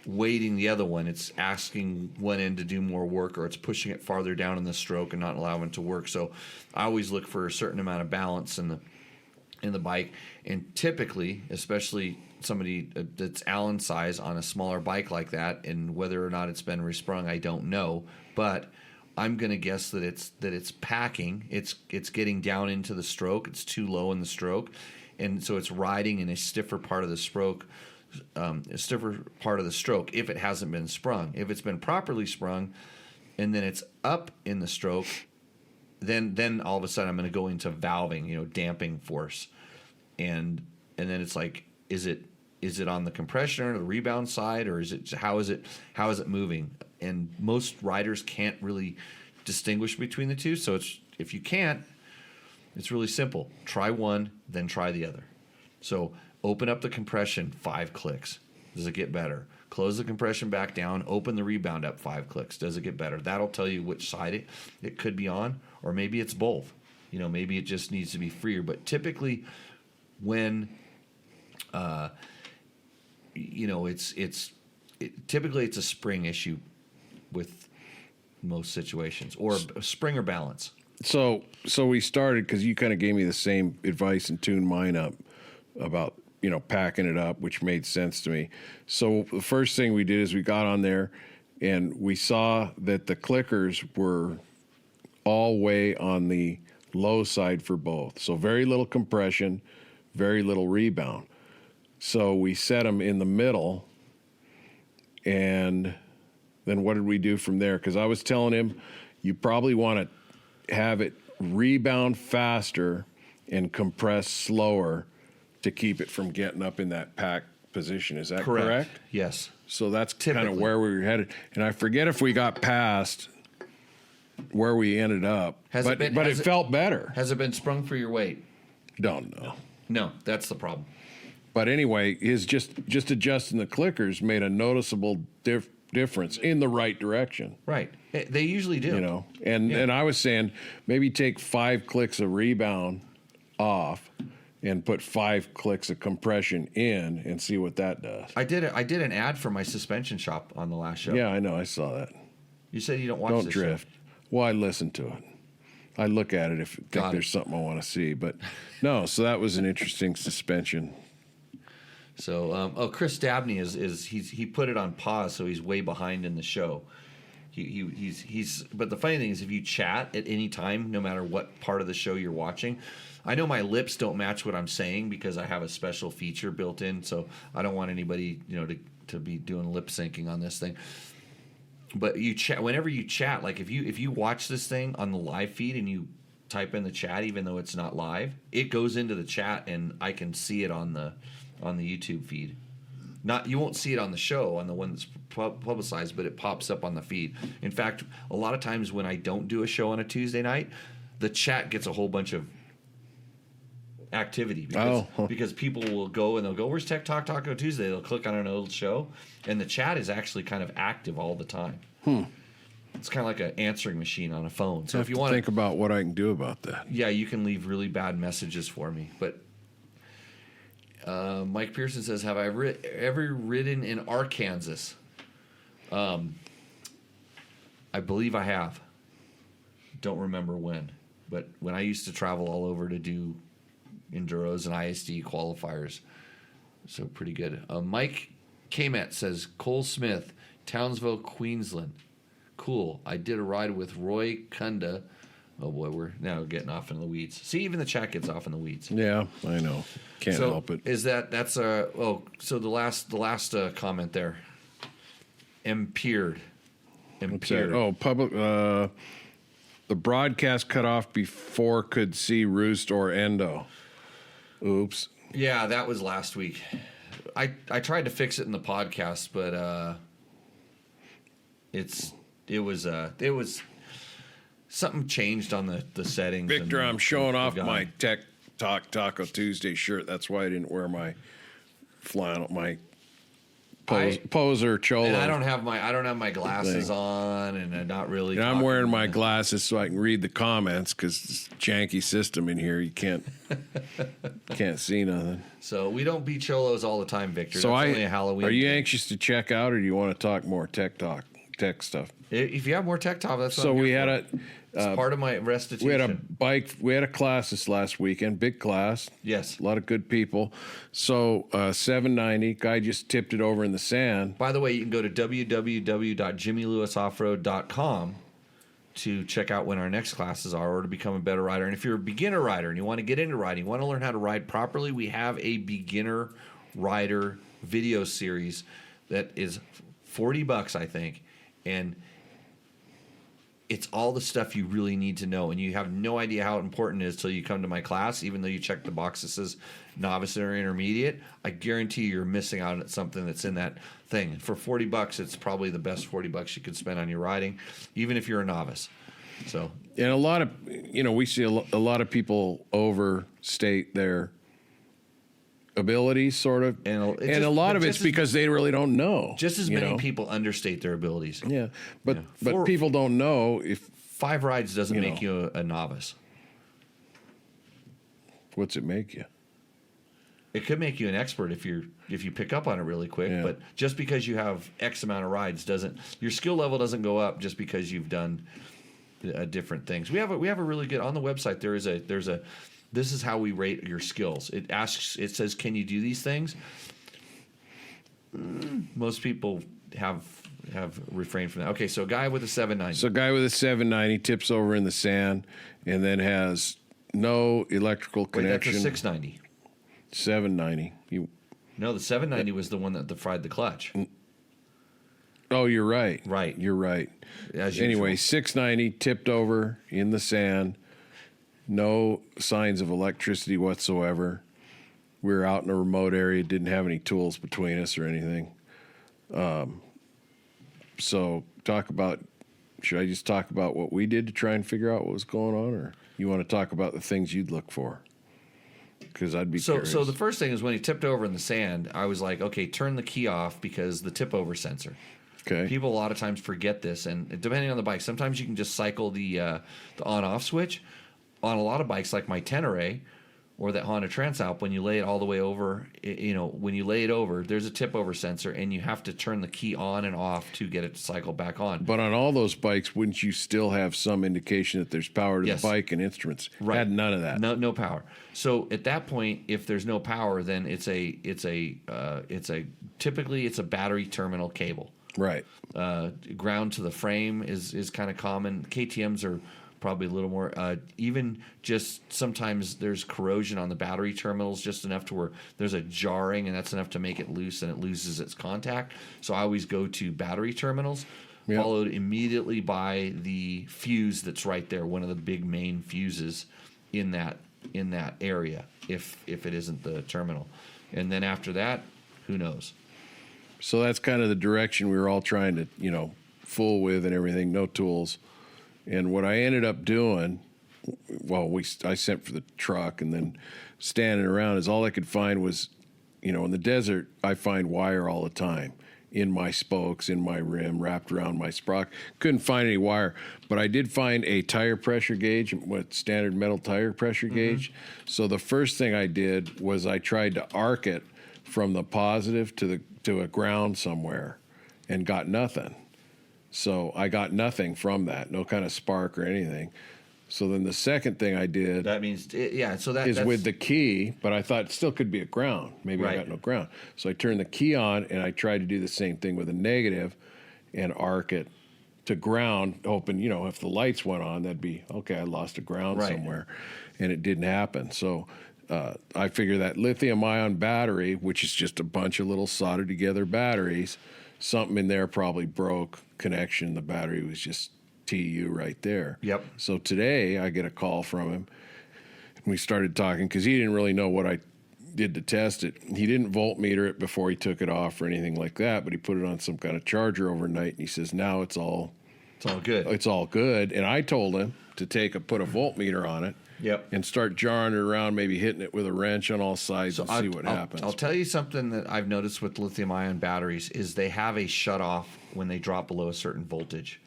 weighting the other one, it's asking one end to do more work, or it's pushing it farther down in the stroke and not allowing it to work. So I always look for a certain amount of balance in the bike, and typically, especially somebody that's Alan's size on a smaller bike like that, and whether or not it's been resprung, I don't know, but I'm going to guess that it's packing. It's getting down into the stroke. It's too low in the stroke, and so it's riding in a stiffer part of the stroke. If it hasn't been sprung. If it's been properly sprung, and then it's up in the stroke, then all of a sudden I'm going to go into valving, damping force, and then it's like, is it on the compression or the rebound side, or how is it moving? And most riders can't really distinguish between the two. So if you can't, it's really simple. Try one, then try the other. So open up the compression 5 clicks. Does it get better? Close the compression back down. Open the rebound up 5 clicks. Does it get better? That'll tell you which side it could be on, or maybe it's both. Maybe it just needs to be freer. But typically, when typically it's a spring issue with most situations, or spring or balance. So we started, because you kind of gave me the same advice and tuned mine up about packing it up, which made sense to me. So the first thing we did is we got on there and we saw that the clickers were all way on the low side for both. So very little compression, very little rebound. So we set them in the middle, and then what did we do from there? Because I was telling him you probably want to have it rebound faster and compress slower to keep it from getting up in that pack position. Is that correct? Yes. So that's kind Typically. of where we were headed. And I forget if we got past where we ended up, but it felt better. Has it been sprung for your weight? Don't know. No, that's the problem. But anyway, his just adjusting the clickers made a noticeable difference in the right direction. Right. They usually do. And I was saying maybe take 5 clicks of rebound off and put 5 clicks of compression in and see what that does. I did an ad for my suspension shop on the last show. Yeah, I know. I saw that. You said you don't watch Don't this drift. show. Well, I listen to it. I look at it if I think there's something I want to see. But no, so that was an interesting suspension. So, Chris Dabney he put it on pause, so he's way behind in the show. He's but the funny thing is, if you chat at any time, no matter what part of the show you're watching, I know my lips don't match what I'm saying because I have a special feature built in, so I don't want anybody to be doing lip syncing on this thing. But you chat whenever you chat, like if you watch this thing on the live feed and you type in the chat, even though it's not live, it goes into the chat and I can see it on the YouTube feed. You won't see it on the show, on the one that's publicized, but it pops up on the feed. In fact, a lot of times when I don't do a show on a Tuesday night, the chat gets a whole bunch of activity because people will go and they'll go, "Where's Tech Talk Taco Tuesday?" They'll click on an old show, and the chat is actually kind of active all the time. It's kind of like an answering machine on a phone. So if you want to think about what I can do about that. Yeah, you can leave really bad messages for me, but Mike Pearson says, have I ever ridden in Arkansas? I believe I have. Don't remember when. But when I used to travel all over to do enduros and ISD qualifiers. So pretty good. Mike Kamet says, Cole Smith, Townsville, Queensland. Cool. I did a ride with Roy Kunda. Oh boy, we're now getting off in the weeds. See, even the chat gets off in the weeds. Yeah, I know. Can't So help it. is that's so the last comment there. Impaired. What's that? Oh, public. The broadcast cut off before could see Roost or Endo. Oops. Yeah, that was last week. I tried to fix it in the podcast, but it was something changed on the settings. Victor, I'm showing off God. my Tech Talk Taco Tuesday shirt. That's why I didn't wear my flannel, my poser cholo. And I don't have my glasses on, and I'm not really. And I'm talking wearing my to- glasses so I can read the comments because it's a janky system in here. You can't see nothing. So we don't beat cholos all the time, Victor. So That's only a Halloween. are you thing. anxious to check out, or do you want to talk more tech stuff? If you have more tech talk, that's what So I'm we here had for. a It's part of my restitution. we had a bike. We had a class this last weekend. Big class. Yes. A lot of good people. So 790 guy just tipped it over in the sand. By the way, you can go to www.jimmylewisoffroad.com to check out when our next classes are or to become a better rider. And if you're a beginner rider and you want to get into riding, you want to learn how to ride properly, we have a beginner rider video series that is $40, I think. And it's all the stuff you really need to know, and you have no idea how important it is till you come to my class. Even though you check the box that says novice or intermediate, I guarantee you're missing out on something that's in that thing. And for $40, it's probably the best $40 you could spend on your riding, even if you're a novice. So, And a lot of, we see a lot of people overstate their abilities, sort of, And a lot of it's because they really don't know. just as many people understate their abilities. Yeah, but For- people don't know if 5 rides doesn't You make know. you a novice. what's it make you. It could make you an expert if you pick up on it really quick. Yeah. But just because you have X amount of rides your skill level doesn't go up just because you've done different things. We have a really good on the website. There's a this is how we rate your skills. It says, can you do these things? Most people have refrained from that. Okay, so a guy with a 790. So, a guy with a 790 tips over in the sand, and then has no electrical Wait, connection. that's a 690. 790. No, the 790 was the one that fried the clutch. Oh, you're right. Right. You're right. As Anyway, usual. 690 tipped over in the sand. No signs of electricity whatsoever. We were out in a remote area, didn't have any tools between us or anything. So should I just talk about what we did to try and figure out what was going on, or you want to talk about the things you'd look for? Because I'd be curious. So the first thing is when he tipped over in the sand, I was like, okay, turn the key off because the tip over sensor. Okay. People a lot of times forget this, and depending on the bike, sometimes you can just cycle the on-off switch. On a lot of bikes, like my Tenere or that Honda Transalp, when you lay it all the way over, when you lay it over, there's a tip over sensor, and you have to turn the key on and off to get it to cycle back on. But on all those bikes, wouldn't you still have some indication that there's power to Yes. the bike and instruments? Right. Had none of that. No power. So at that point, if there's no power, then typically it's a battery terminal cable. Right. Ground to the frame is kind of common. KTM's are probably a little more. Even just sometimes there's corrosion on the battery terminals, just enough to where there's a jarring, and that's enough to make it loose and it loses its contact. So I always go to battery terminals, Yep. followed immediately by the fuse that's right there, one of the big main fuses in that area, if it isn't the terminal. And then after that, who knows? So that's kind of the direction we were all trying to, fool with and everything, no tools. And what I ended up doing, I sent for the truck, and then standing around is all I could find was, in the desert, I find wire all the time. in my spokes, in my rim, wrapped around my sprocket. Couldn't find any wire, but I did find a tire pressure gauge, with standard metal tire pressure gauge. So the first thing I did was I tried to arc it from the positive to a ground somewhere, and got nothing. So I got nothing from that, no kind of spark or anything. So then the second thing I did That means, so is with the key, but I thought it still could be a ground. Maybe I Right. got no ground. So I turned the key on, and I tried to do the same thing with a negative and arc it to ground, hoping, if the lights went on, that'd be, okay, I lost a ground Right. somewhere. And it didn't happen. So I figure that lithium-ion battery, which is just a bunch of little soldered-together batteries, something in there probably broke connection. The battery was just TU right there. Yep. So today I get a call from him. We started talking because he didn't really know what I did to test it. He didn't voltmeter it before he took it off or anything like that, but he put it on some kind of charger overnight, and he says now it's all good. it's all good. And I told him to put a voltmeter on it. Yep. And start jarring it around, maybe hitting it with a wrench on all sides and see what happens. I'll tell you something that I've noticed with lithium-ion batteries is they have a shut-off when they drop below a certain voltage.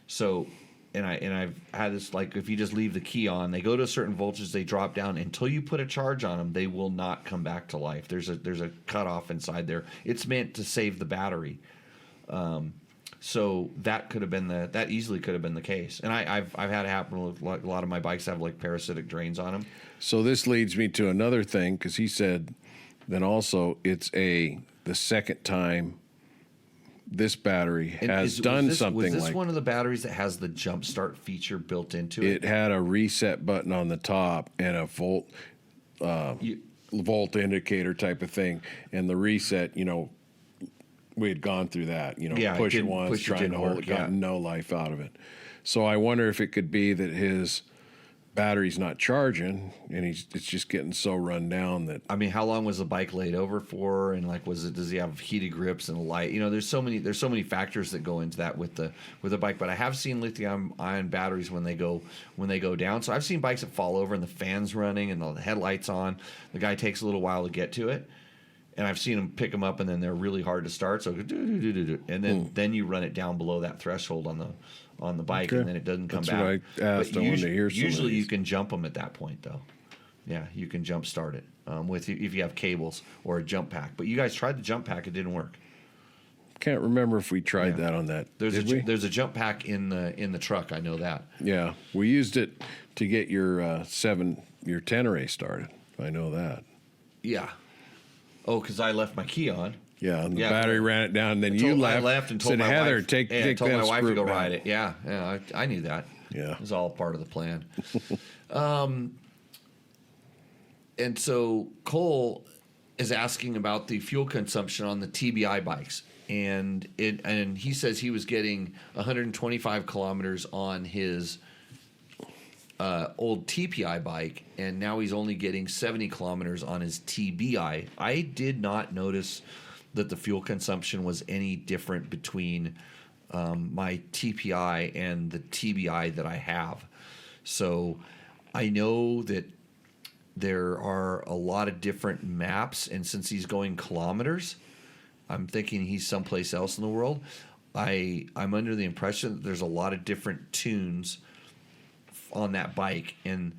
So, and I've had this, like, if you just leave the key on, they go to a certain voltage, they drop down. Until you put a charge on them, they will not come back to life. There's a cutoff inside there. It's meant to save the battery. So that easily could have been the case. And I've had it happen with a lot of my bikes have like parasitic drains on them. So this leads me to another thing, because he said then also it's the second time this battery has done something like. Was this one of the batteries that has the jump start feature built into it? It had a reset button on the top and a volt indicator type of thing, and the reset, we had gone through that, push it once, trying to hold it, got no life out of it. So I wonder if it could be that his battery's not charging, and it's just getting so run down that. I mean, how long was the bike laid over for? And like, does he have heated grips and a light? There's so many factors that go into that with the bike. But I have seen lithium-ion batteries when they go down. So I've seen bikes that fall over and the fan's running and the headlights on. The guy takes a little while to get to it. And I've seen them pick them up, and then they're really hard to start. So, and then you run it down below that threshold on the bike, and then it doesn't come back. That's what I asked. I wanted to hear some of usually, these. you can jump them at that point, though. Yeah, you can jump start it if you have cables or a jump pack. But you guys tried the jump pack; it didn't work. Can't remember if we tried that on that. There's Did a jump pack in the truck. I know that. Yeah, we used it to get your Tenere started. I know that. Yeah. Oh, because I left my key on. Yeah, and the battery ran it down, and then you left. I left and told said, my Heather, wife. take told that my wife to screw go back. ride it. Yeah, I knew that. Yeah. It was all part of the plan. And so Cole is asking about the fuel consumption on the TBI bikes, and he says he was getting 125 kilometers on his old TPI bike, and now he's only getting 70 kilometers on his TBI. I did not notice that the fuel consumption was any different between my TPI and the TBI that I have. So I know that there are a lot of different maps, and since he's going kilometers, I'm thinking he's someplace else in the world. I'm under the impression that there's a lot of different tunes on that bike, and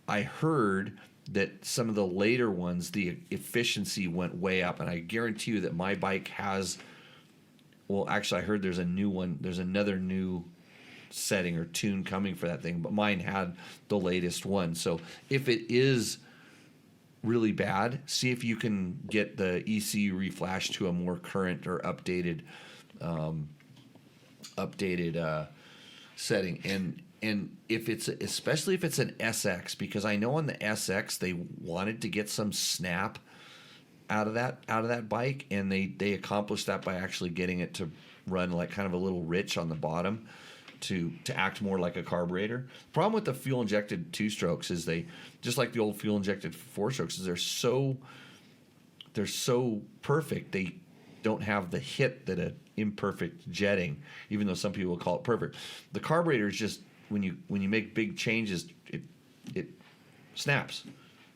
I heard that some of the later ones, the efficiency went way up, and I guarantee you that my bike has. Well, actually, I heard there's a new one. There's another new setting or tune coming for that thing, but mine had the latest one. So if it is really bad, see if you can get the ECU reflash to a more current or updated setting. And if it's, especially if it's an SX, because I know on the SX they wanted to get some snap out of that bike, and they accomplished that by actually getting it to run like kind of a little rich on the bottom to act more like a carburetor. The problem with the fuel injected 2-strokes is they, just like the old fuel injected 4-strokes, is they're so perfect they don't have the hit that an imperfect jetting, even though some people will call it perfect. The carburetor is just, when you make big changes, it snaps,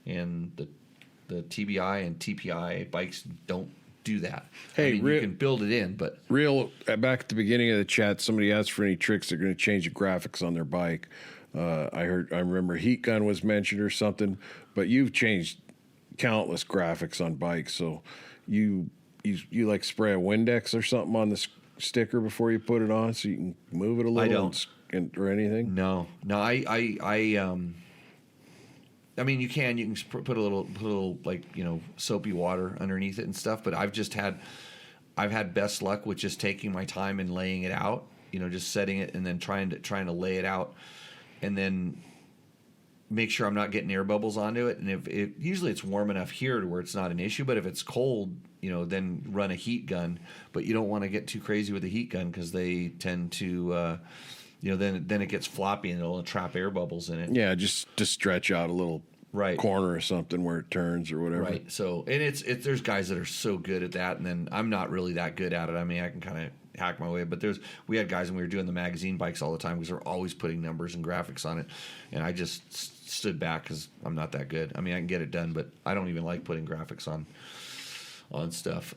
and the TBI and TPI bikes don't do that. Hey, you can build it in, but Back at the beginning of the chat, somebody asked for any tricks. They're going to change the graphics on their bike. I remember heat gun was mentioned or something, but you've changed countless graphics on bikes. So you like spray a Windex or something on the sticker before you put it on so you can move it a little. I don't. Or anything. No. I mean, you can put a little like, soapy water underneath it and stuff, but I've had best luck with just taking my time and laying it out, just setting it and then trying to lay it out and then make sure I'm not getting air bubbles onto it. And usually it's warm enough here to where it's not an issue, but if it's cold, then run a heat gun, but you don't want to get too crazy with the heat gun because they tend to, then it gets floppy and it'll trap air bubbles in it. Yeah, just to stretch out a little right corner or something where it turns or whatever. Right. So, and there's guys that are so good at that, and then I'm not really that good at it. I mean, I can kind of hack my way, but we had guys and we were doing the magazine bikes all the time because they're always putting numbers and graphics on it, and I just stood back because I'm not that good. I mean, I can get it done, but I don't even like putting graphics on stuff.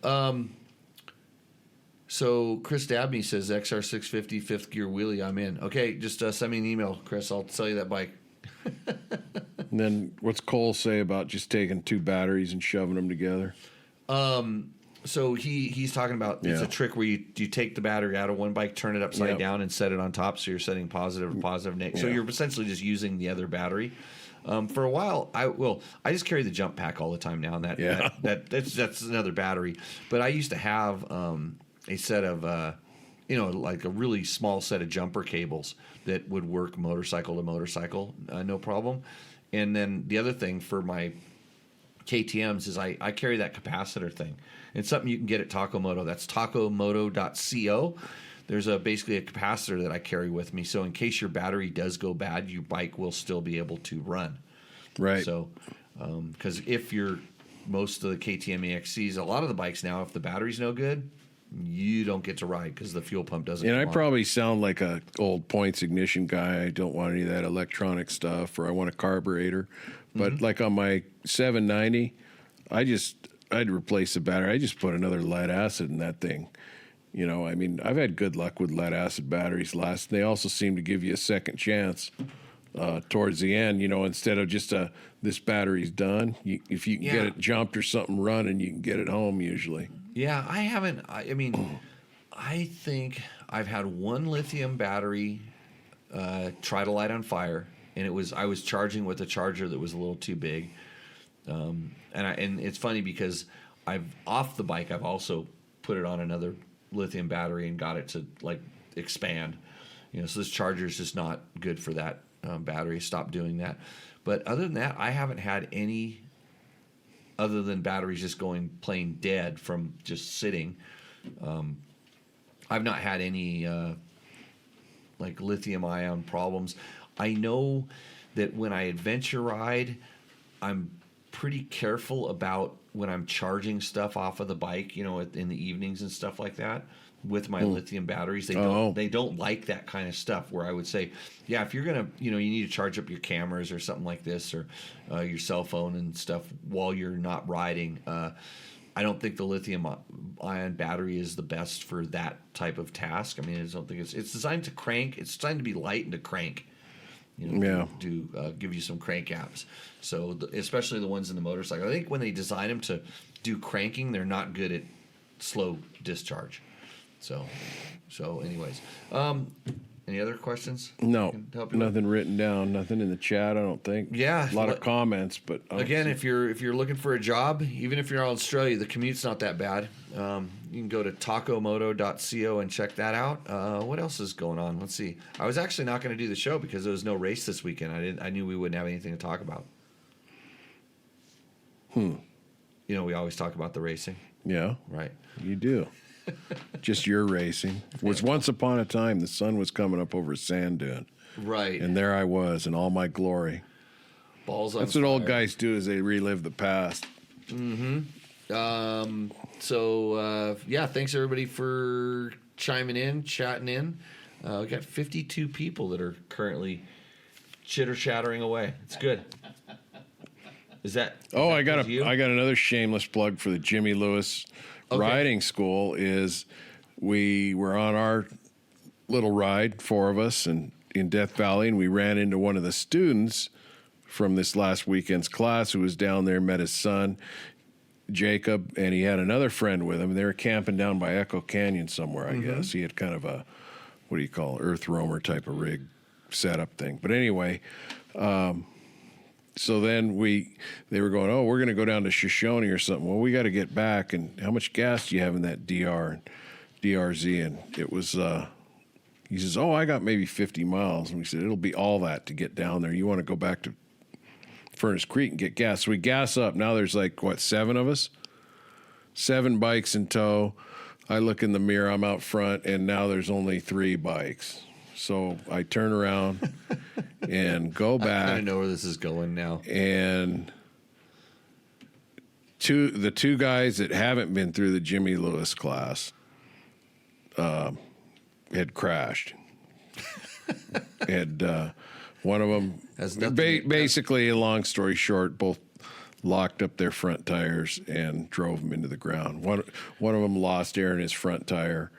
So Chris Dabney says XR650 fifth gear wheelie, I'm in. Okay, just send me an email, Chris. I'll sell you that bike. And then what's Cole say about just taking two batteries and shoving them together? So he's talking about it's a trick where you take the battery out of one bike, turn it upside down, and set it on top. So you're setting positive, negative. So you're essentially just using the other battery. For a while, I just carry the jump pack all the time now, and that's another battery. But I used to have a set of like a really small set of jumper cables that would work motorcycle to motorcycle, no problem. And then the other thing for my KTMs is I carry that capacitor thing. It's something you can get at Taco Moto. That's tacomoto.co. There's basically a capacitor that I carry with me. So in case your battery does go bad, your bike will still be able to run. Right. So, because most of the KTM EXCs, a lot of the bikes now, if the battery's no good, you don't get to ride because the fuel pump doesn't. And I come on. probably sound like a old points ignition guy. I don't want any of that electronic stuff, or I want a carburetor. But like on my 790, I'd replace the battery. I just put another lead acid in that thing. I mean, I've had good luck with lead acid batteries last. They also seem to give you a second chance towards the end. Instead of just this battery's done. If you can get it jumped or something running, you can get it home usually. Yeah, I haven't. I mean, I think I've had one lithium battery try to light on fire, and I was charging with a charger that was a little too big. And it's funny because off the bike I've also put it on another lithium battery and got it to like expand. So this charger is just not good for that battery. Stop doing that. But other than that, I haven't had any. Other than batteries just going plain dead from just sitting, I've not had any like lithium ion problems. I know that when I adventure ride, I'm pretty careful about when I'm charging stuff off of the bike, in the evenings and stuff like that. With my lithium batteries, they don't like that kind of stuff. Where I would say, if you're gonna, you need to charge up your cameras or something like this, or your cell phone and stuff while you're not riding. I don't think the lithium ion battery is the best for that type of task. I mean, I don't think it's designed to crank. It's designed to be light and to crank. To give you some crank apps. So especially the ones in the motorcycle. I think when they design them to do cranking, they're not good at slow discharge. So anyways, any other questions? No, nothing written down, nothing in the chat. I don't think. Yeah, a lot of comments, but again, if you're looking for a job, even if you're in Australia, the commute's not that bad. You can go to tacomoto.co and check that out. What else is going on? Let's see. I was actually not going to do the show because there was no race this weekend. I knew we wouldn't have anything to talk about. We always talk about the racing. Yeah, right. You do. Just your racing. It was once upon a time the sun was coming up over a sand dune. Right. And there I was in all my glory. Balls on That's fire. what old guys do is they relive the past. Mm-hmm. Thanks everybody for chiming in, chatting in. We got 52 people that are currently chitter-chattering away. It's good. Is that I got another shameless plug for the Jimmy Lewis riding school is we were on our little ride, 4 of us, and in Death Valley, and we ran into one of the students from this last weekend's class who was down there, met his son, Jacob, and he had another friend with him. They were camping down by Echo Canyon somewhere, I guess. He had kind of a, what do you call it, Earth Roamer type of rig setup thing. But anyway, so then they were going, oh, we're going to go down to Shoshone or something. Well, we got to get back, and how much gas do you have in that DRZ? And it was, he says, oh, I got maybe 50 miles. And we said, it'll be all that to get down there. You want to go back to Furnace Creek and get gas. So we gas up. Now there's 7 of us? 7 bikes in tow. I look in the mirror, I'm out front, and now there's only 3 bikes. So I turn around and go back. I kind of know where this is going now. And the 2 guys that haven't been through the Jimmy Lewis class had crashed. And one of them, basically, a long story short, both locked up their front tires and drove them into the ground. One of them lost air in his front tire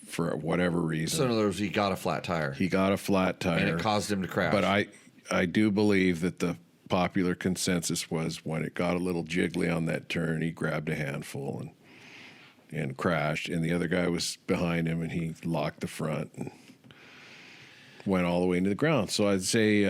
for whatever reason. So in other words, he got a flat tire. He got a flat tire. And it caused him to crash. But I do believe that the popular consensus was when it got a little jiggly on that turn, he grabbed a handful and crashed. And the other guy was behind him, and he locked the front and went all the way into the ground. So I'd say,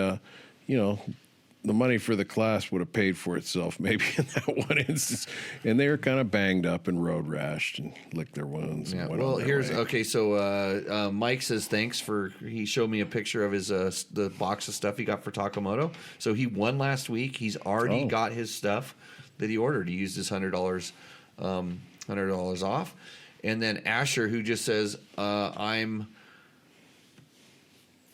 the money for the class would have paid for itself maybe in that one instance. And they were kind of banged up and road rashed and licked their wounds. Yeah. And went Well, on their way. okay. So Mike says thanks he showed me a picture of his the box of stuff he got for Takamoto. So he won last week. He's already got his stuff that he ordered. He used his $100 off. And then Asher, who just says,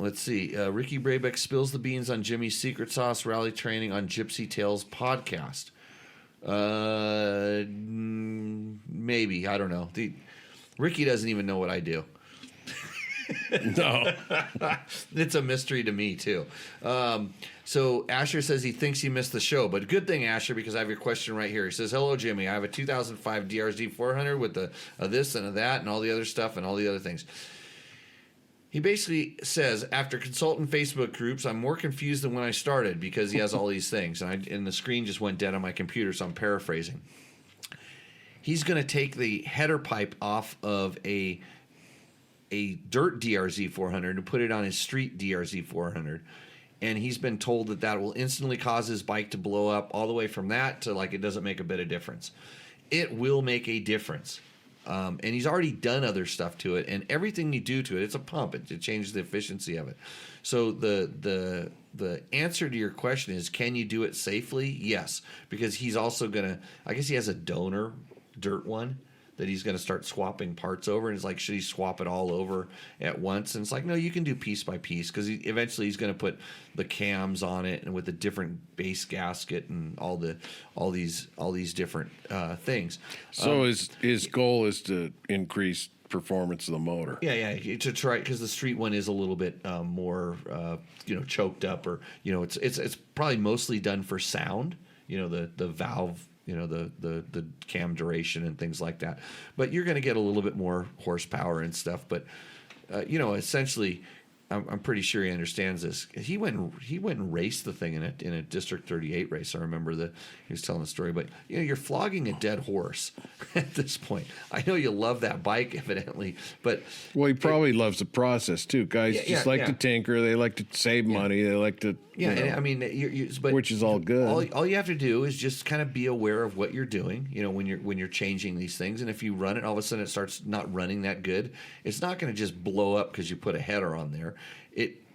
let's see. Ricky Brabeck spills the beans on Jimmy's secret sauce rally training on Gypsy Tales podcast. Maybe. I don't know. Ricky doesn't even know what I do. No. It's a mystery to me, too. So Asher says he thinks he missed the show. But good thing, Asher, because I have your question right here. He says, hello, Jimmy. I have a 2005 DRZ 400 with the this and a that and all the other stuff and all the other things. He basically says, after consulting Facebook groups, I'm more confused than when I started because he has all these things. And the screen just went dead on my computer, so I'm paraphrasing. He's going to take the header pipe off of a dirt DRZ 400 and put it on his street DRZ 400. And he's been told that will instantly cause his bike to blow up all the way from that to it doesn't make a bit of difference. It will make a difference. And he's already done other stuff to it, and everything you do to it, it's a pump. It changes the efficiency of it. So the answer to your question is, can you do it safely? Yes, because he's also gonna. I guess he has a donor dirt one that he's going to start swapping parts over, and it's like, should he swap it all over at once? And it's like, no, you can do piece by piece, because eventually he's going to put the cams on it and with a different base gasket and all these different things. So his goal is to increase performance of the motor. Yeah, to try, because the street one is a little bit more choked up, or it's probably mostly done for sound. The valve. The cam duration and things like that. But you're going to get a little bit more horsepower and stuff. But, essentially, I'm pretty sure he understands this. He went and raced the thing in a District 38 race. I remember he was telling the story. But, you're flogging a dead horse at this point. I know you love that bike, evidently. But well, he probably loves the process, too. Guys to tinker. They like to save money. They like to... Yeah, and I mean, but which is all good. All you have to do is just kind of be aware of what you're doing. When you're changing these things, and if you run it, all of a sudden it starts not running that good. It's not going to just blow up because you put a header on there.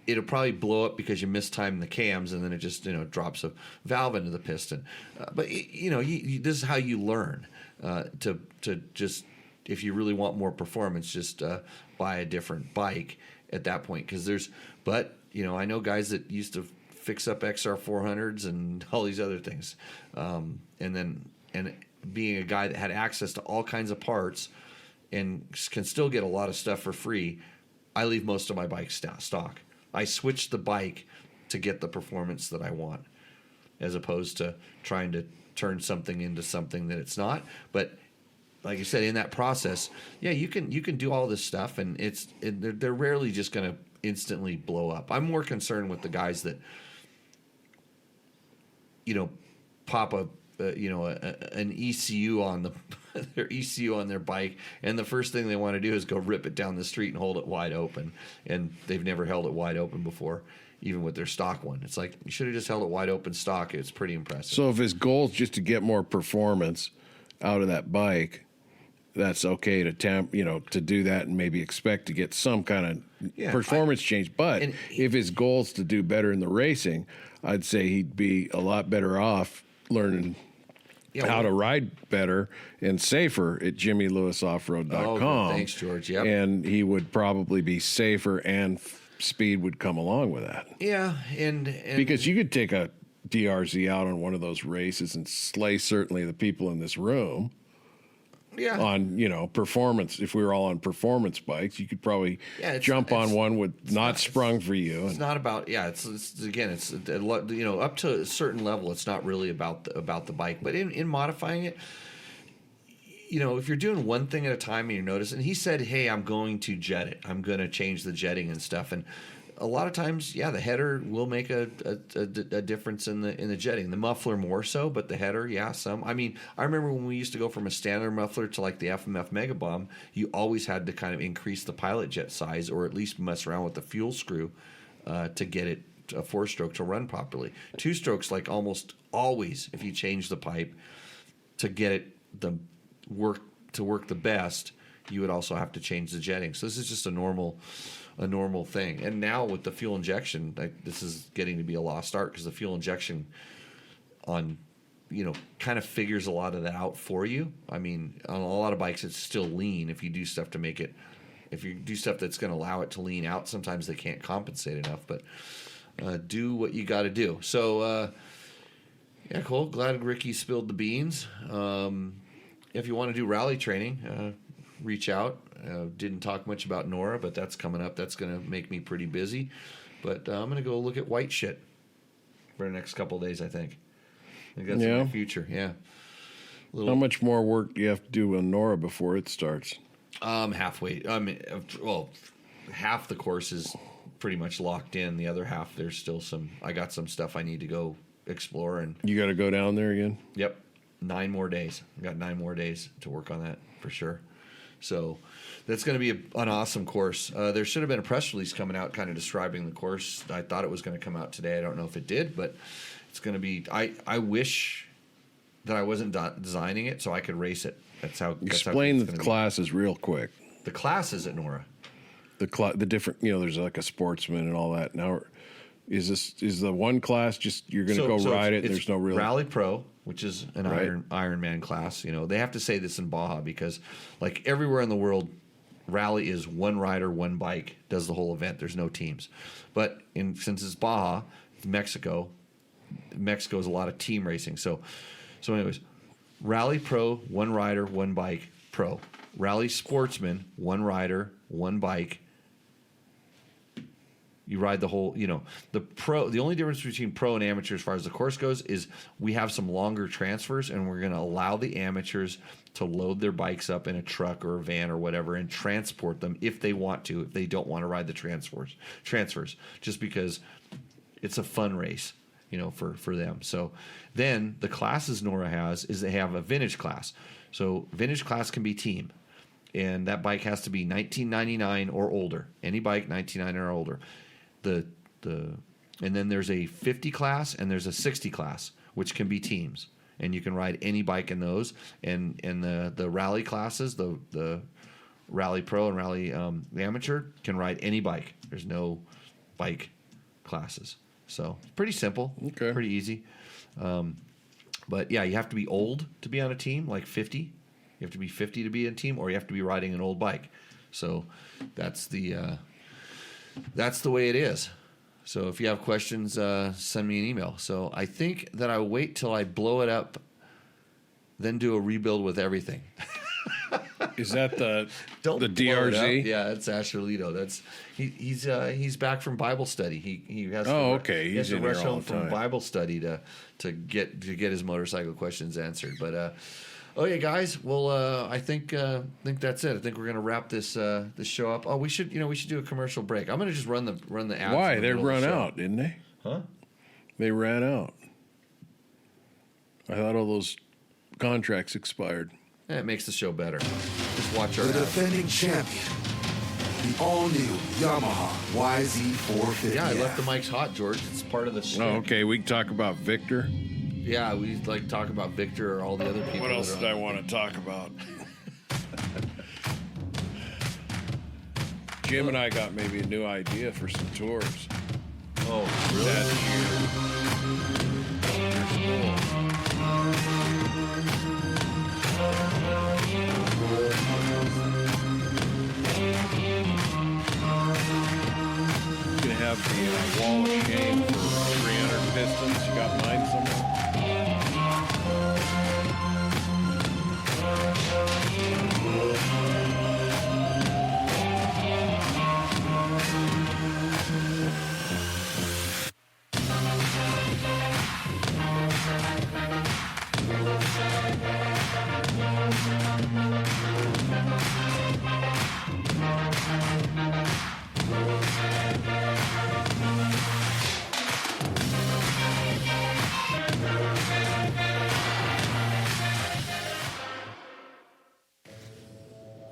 It'll probably blow up because you mistimed the cams, and then it just drops a valve into the piston. But this is how you learn to just, if you really want more performance, just buy a different bike at that point. But I know guys that used to fix up XR 400s and all these other things, and being a guy that had access to all kinds of parts and can still get a lot of stuff for free, I leave most of my bikes stock. I switch the bike to get the performance that I want, as opposed to trying to turn something into something that it's not. But like I said, in that process, yeah, you can do all this stuff, and they're rarely just going to instantly blow up. I'm more concerned with the guys that, pop an ECU on their ECU on their bike, and the first thing they want to do is go rip it down the street and hold it wide open, and they've never held it wide open before, even with their stock one. It's like, you should have just held it wide open stock. It's pretty impressive. So if his goal is just to get more performance out of that bike, that's okay to to do that and maybe expect to get some kind of performance change. But if his goal is to do better in the racing, I'd say he'd be a lot better off learning how to ride better and safer at jimmylewisoffroad.com. Oh, thanks, George. Yep. And he would probably be safer, and speed would come along with that. Yeah, and because you could take a DRZ out on one of those races and slay certainly the people in this room. Yeah. On, performance. If we were all on performance bikes, you could probably jump on one with not sprung for you. It's not about, it's up to a certain level, it's not really about the bike. But in modifying it, if you're doing one thing at a time and you're noticing, he said, hey, I'm going to jet it. I'm going to change the jetting and stuff. And a lot of times, the header will make a difference in the jetting. The muffler more so, but the header, some. I mean, I remember when we used to go from a standard muffler to like the FMF Mega Bomb, you always had to kind of increase the pilot jet size, or at least mess around with the fuel screw to get it a 4-stroke to run properly. 2-strokes, like almost always, if you change the pipe to get it work the best, you would also have to change the jetting. So this is just a normal thing. And now with the fuel injection, this is getting to be a lost art, because the fuel injection on, kind of figures a lot of that out for you. I mean, on a lot of bikes, it's still lean. If you do stuff that's going to allow it to lean out, sometimes they can't compensate enough, but do what you got to do. So, cool. Glad Ricky spilled the beans. If you want to do rally training, reach out. Didn't talk much about Nora, but that's coming up. That's going to make me pretty busy. But I'm going to go look at white shit for the next couple of days, I think. I think that's in my future. Yeah. How much more work do you have to do with Nora before it starts? Halfway. Half the course is pretty much locked in. The other half, there's still I got some stuff I need to go explore. And you got to go down there again? Yep. 9 more days. I got 9 more days to work on that for sure. So that's going to be an awesome course. There should have been a press release coming out kind of describing the course. I thought it was going to come out today. I don't know if it did, but it's going to be – I wish that I wasn't designing it so I could race it. Explain the classes real quick. The classes at Nora. The different – there's like a sportsman and all that. Now, is the one class just you're going to go ride it? There's no real – Rally Pro, which is an Ironman class. They have to say this in Baja because, like everywhere in the world, rally is one rider, one bike does the whole event. There's no teams. But since it's Baja, Mexico is a lot of team racing. So anyways, Rally Pro, one rider, one bike, pro. Rally Sportsman, one rider, one bike. You ride the whole, the pro. The only difference between pro and amateur as far as the course goes is we have some longer transfers, and we're going to allow the amateurs to load their bikes up in a truck or a van or whatever and transport them if they want to, if they don't want to ride the transfers, just because it's a fun race, for them. So then the classes Nora has is they have a vintage class. So vintage class can be team, and that bike has to be 1999 or older. Any bike 1999 or older. And then there's a 50 class and there's a 60 class, which can be teams, and you can ride any bike in those. And the rally classes, the Rally Pro and Rally Amateur can ride any bike. There's no bike classes, so it's pretty simple, pretty easy. But yeah, you have to be old to be on a team, like 50. You have to be 50 to be in a team, or you have to be riding an old bike. So that's the way it is. So if you have questions, send me an email. So I think that I'll wait till I blow it up, then do a rebuild with everything. Is that the Don't the blow it DRZ? up. Yeah, it's Asher Lito. That's he's back from Bible study. He has okay. He has He's to in rush here all home the from time. Bible study to get his motorcycle questions answered. But Okay, guys. Well, I think that's it. I think we're gonna wrap this show up. Oh, we should do a commercial break. I'm gonna just run the ad. Why? for the They middle of run the show. out, didn't they? Huh? They ran out. I thought all those contracts expired. That makes the show better. Just watch our The ads. defending champion, the all-new Yamaha YZ450. Yeah, I left the mics hot, George. It's part of the show. Oh, okay. We can talk about Victor. Yeah, we like talk about Victor or all the other people. What else that did are I on. want to talk about? Jim and I got maybe a new idea for some tours. Oh, That year. Gonna have the wall of shame for 300 pistons. You got mine somewhere?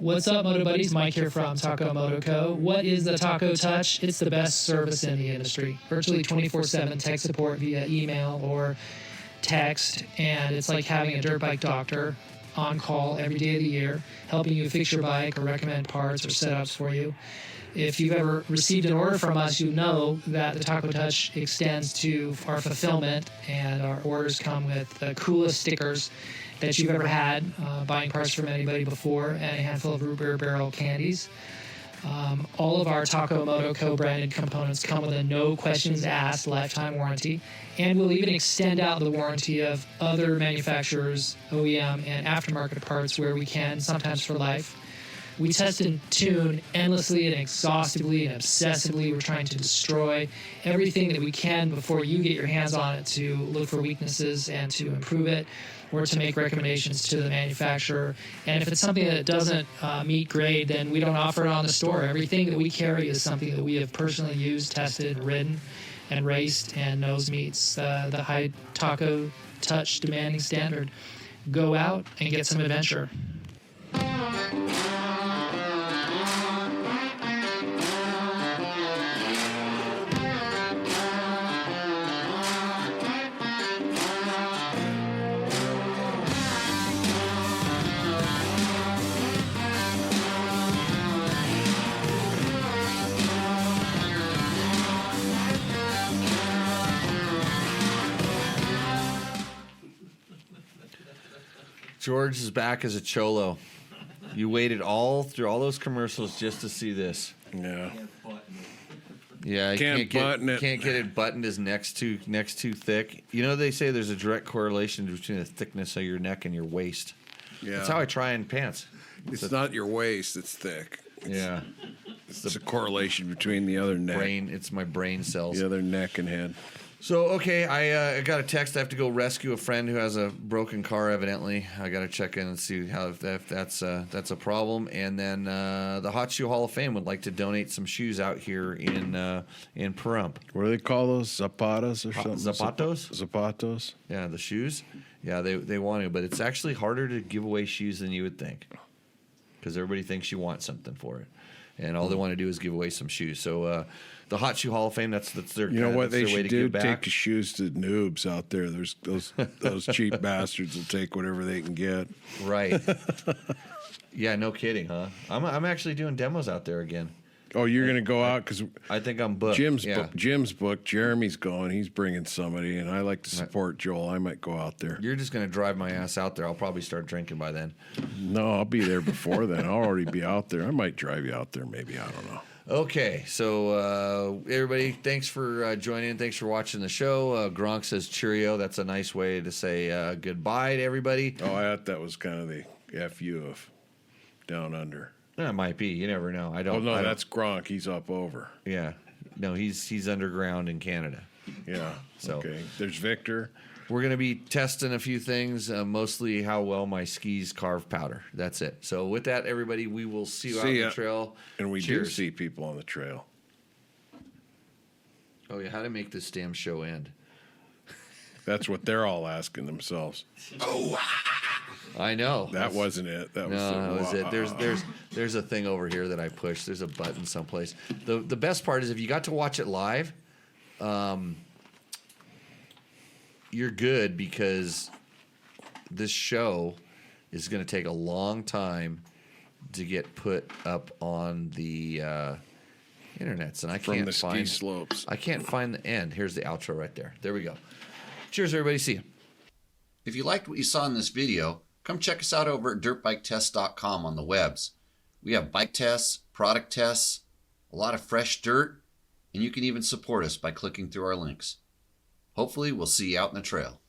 What's up, Moto Buddies? Mike here from Taco Moto Co. What is the Taco Touch? It's the best service in the industry. Virtually 24/7 tech support via email or text, and it's like having a dirt bike doctor on call every day of the year, helping you fix your bike or recommend parts or setups for you. If you've ever received an order from us, you know that the Taco Touch extends to our fulfillment, and our orders come with the coolest stickers that you've ever had, buying parts from anybody before, and a handful of root beer barrel candies. All of our Taco Moto co-branded components come with a no questions asked lifetime warranty, and we'll even extend out the warranty of other manufacturers, OEM, and aftermarket parts where we can, sometimes for life. We test and tune endlessly and exhaustively and obsessively. We're trying to destroy everything that we can before you get your hands on it to look for weaknesses and to improve it, or to make recommendations to the manufacturer. And if it's something that doesn't meet grade, then we don't offer it on the store. Everything that we carry is something that we have personally used, tested, ridden, and raced, and knows meets the high Taco Touch demanding standard. Go out and get some adventure. George is back as a cholo. You waited through all those commercials just to see this. Yeah. Yeah, he Can't button it. Can't get it buttoned. His neck's too thick. You know, they say there's a direct correlation between the thickness of your neck and your waist. Yeah. That's how I try in pants. It's not your waist that's thick. Yeah, It's a correlation between the other neck. brain. It's my brain cells. The other neck and head. So, okay, I got a text. I have to go rescue a friend who has a broken car, evidently. I got to check in and see if that's a problem. And then the Hot Shoe Hall of Fame would like to donate some shoes out here in Pahrump. What do they call those? Zapatas or something? Zapatos? Zapatos. Yeah, the shoes. Yeah, they want to, but it's actually harder to give away shoes than you would think, because everybody thinks you want something for it, and all they want to do is give away some shoes. So the Hot Shoe Hall of Fame, that's their You know what they way should to do? give back. Take the shoes to noobs out there. There's those cheap bastards will take whatever they can get. Right. Yeah, no kidding, huh? I'm actually doing demos out there again. Oh, you're going to go out because I think I'm booked. Jim's booked. Jeremy's going. He's bringing somebody, and I like to support Joel. I might go out there. You're just going to drive my ass out there. I'll probably start drinking by then. No, I'll be there before then. I'll already be out there. I might drive you out there, maybe. I don't know. Okay, so everybody, thanks for joining in. Thanks for watching the show. Gronk says cheerio. That's a nice way to say goodbye to everybody. Oh, I thought that was kind of the FU of Down Under. That might be. You never know. I Oh, don't. no, I don't- that's Gronk. He's up over. Yeah. No, he's underground in Canada. Yeah. So- Okay. There's Victor. we're going to be testing a few things, mostly how well my skis carve powder. That's it. So with that, everybody, we will see you out on ya. the trail. And we Cheers. do see people on the trail. Oh, yeah. How to make this damn show end? That's what they're all asking themselves. I know. That wasn't it. That was No, that was it. There's a thing over here that I push. There's a button someplace. The best part is if you got to watch it live, you're good because this show is going to take a long time to get put up on the internets, and I from can't the ski find slopes. I can't find the end. Here's the outro right there. There we go. Cheers, everybody. See you. If you liked what you saw in this video, come check us out over at dirtbiketest.com on the webs. We have bike tests, product tests, a lot of fresh dirt, and you can even support us by clicking through our links. Hopefully, we'll see you out in the trail.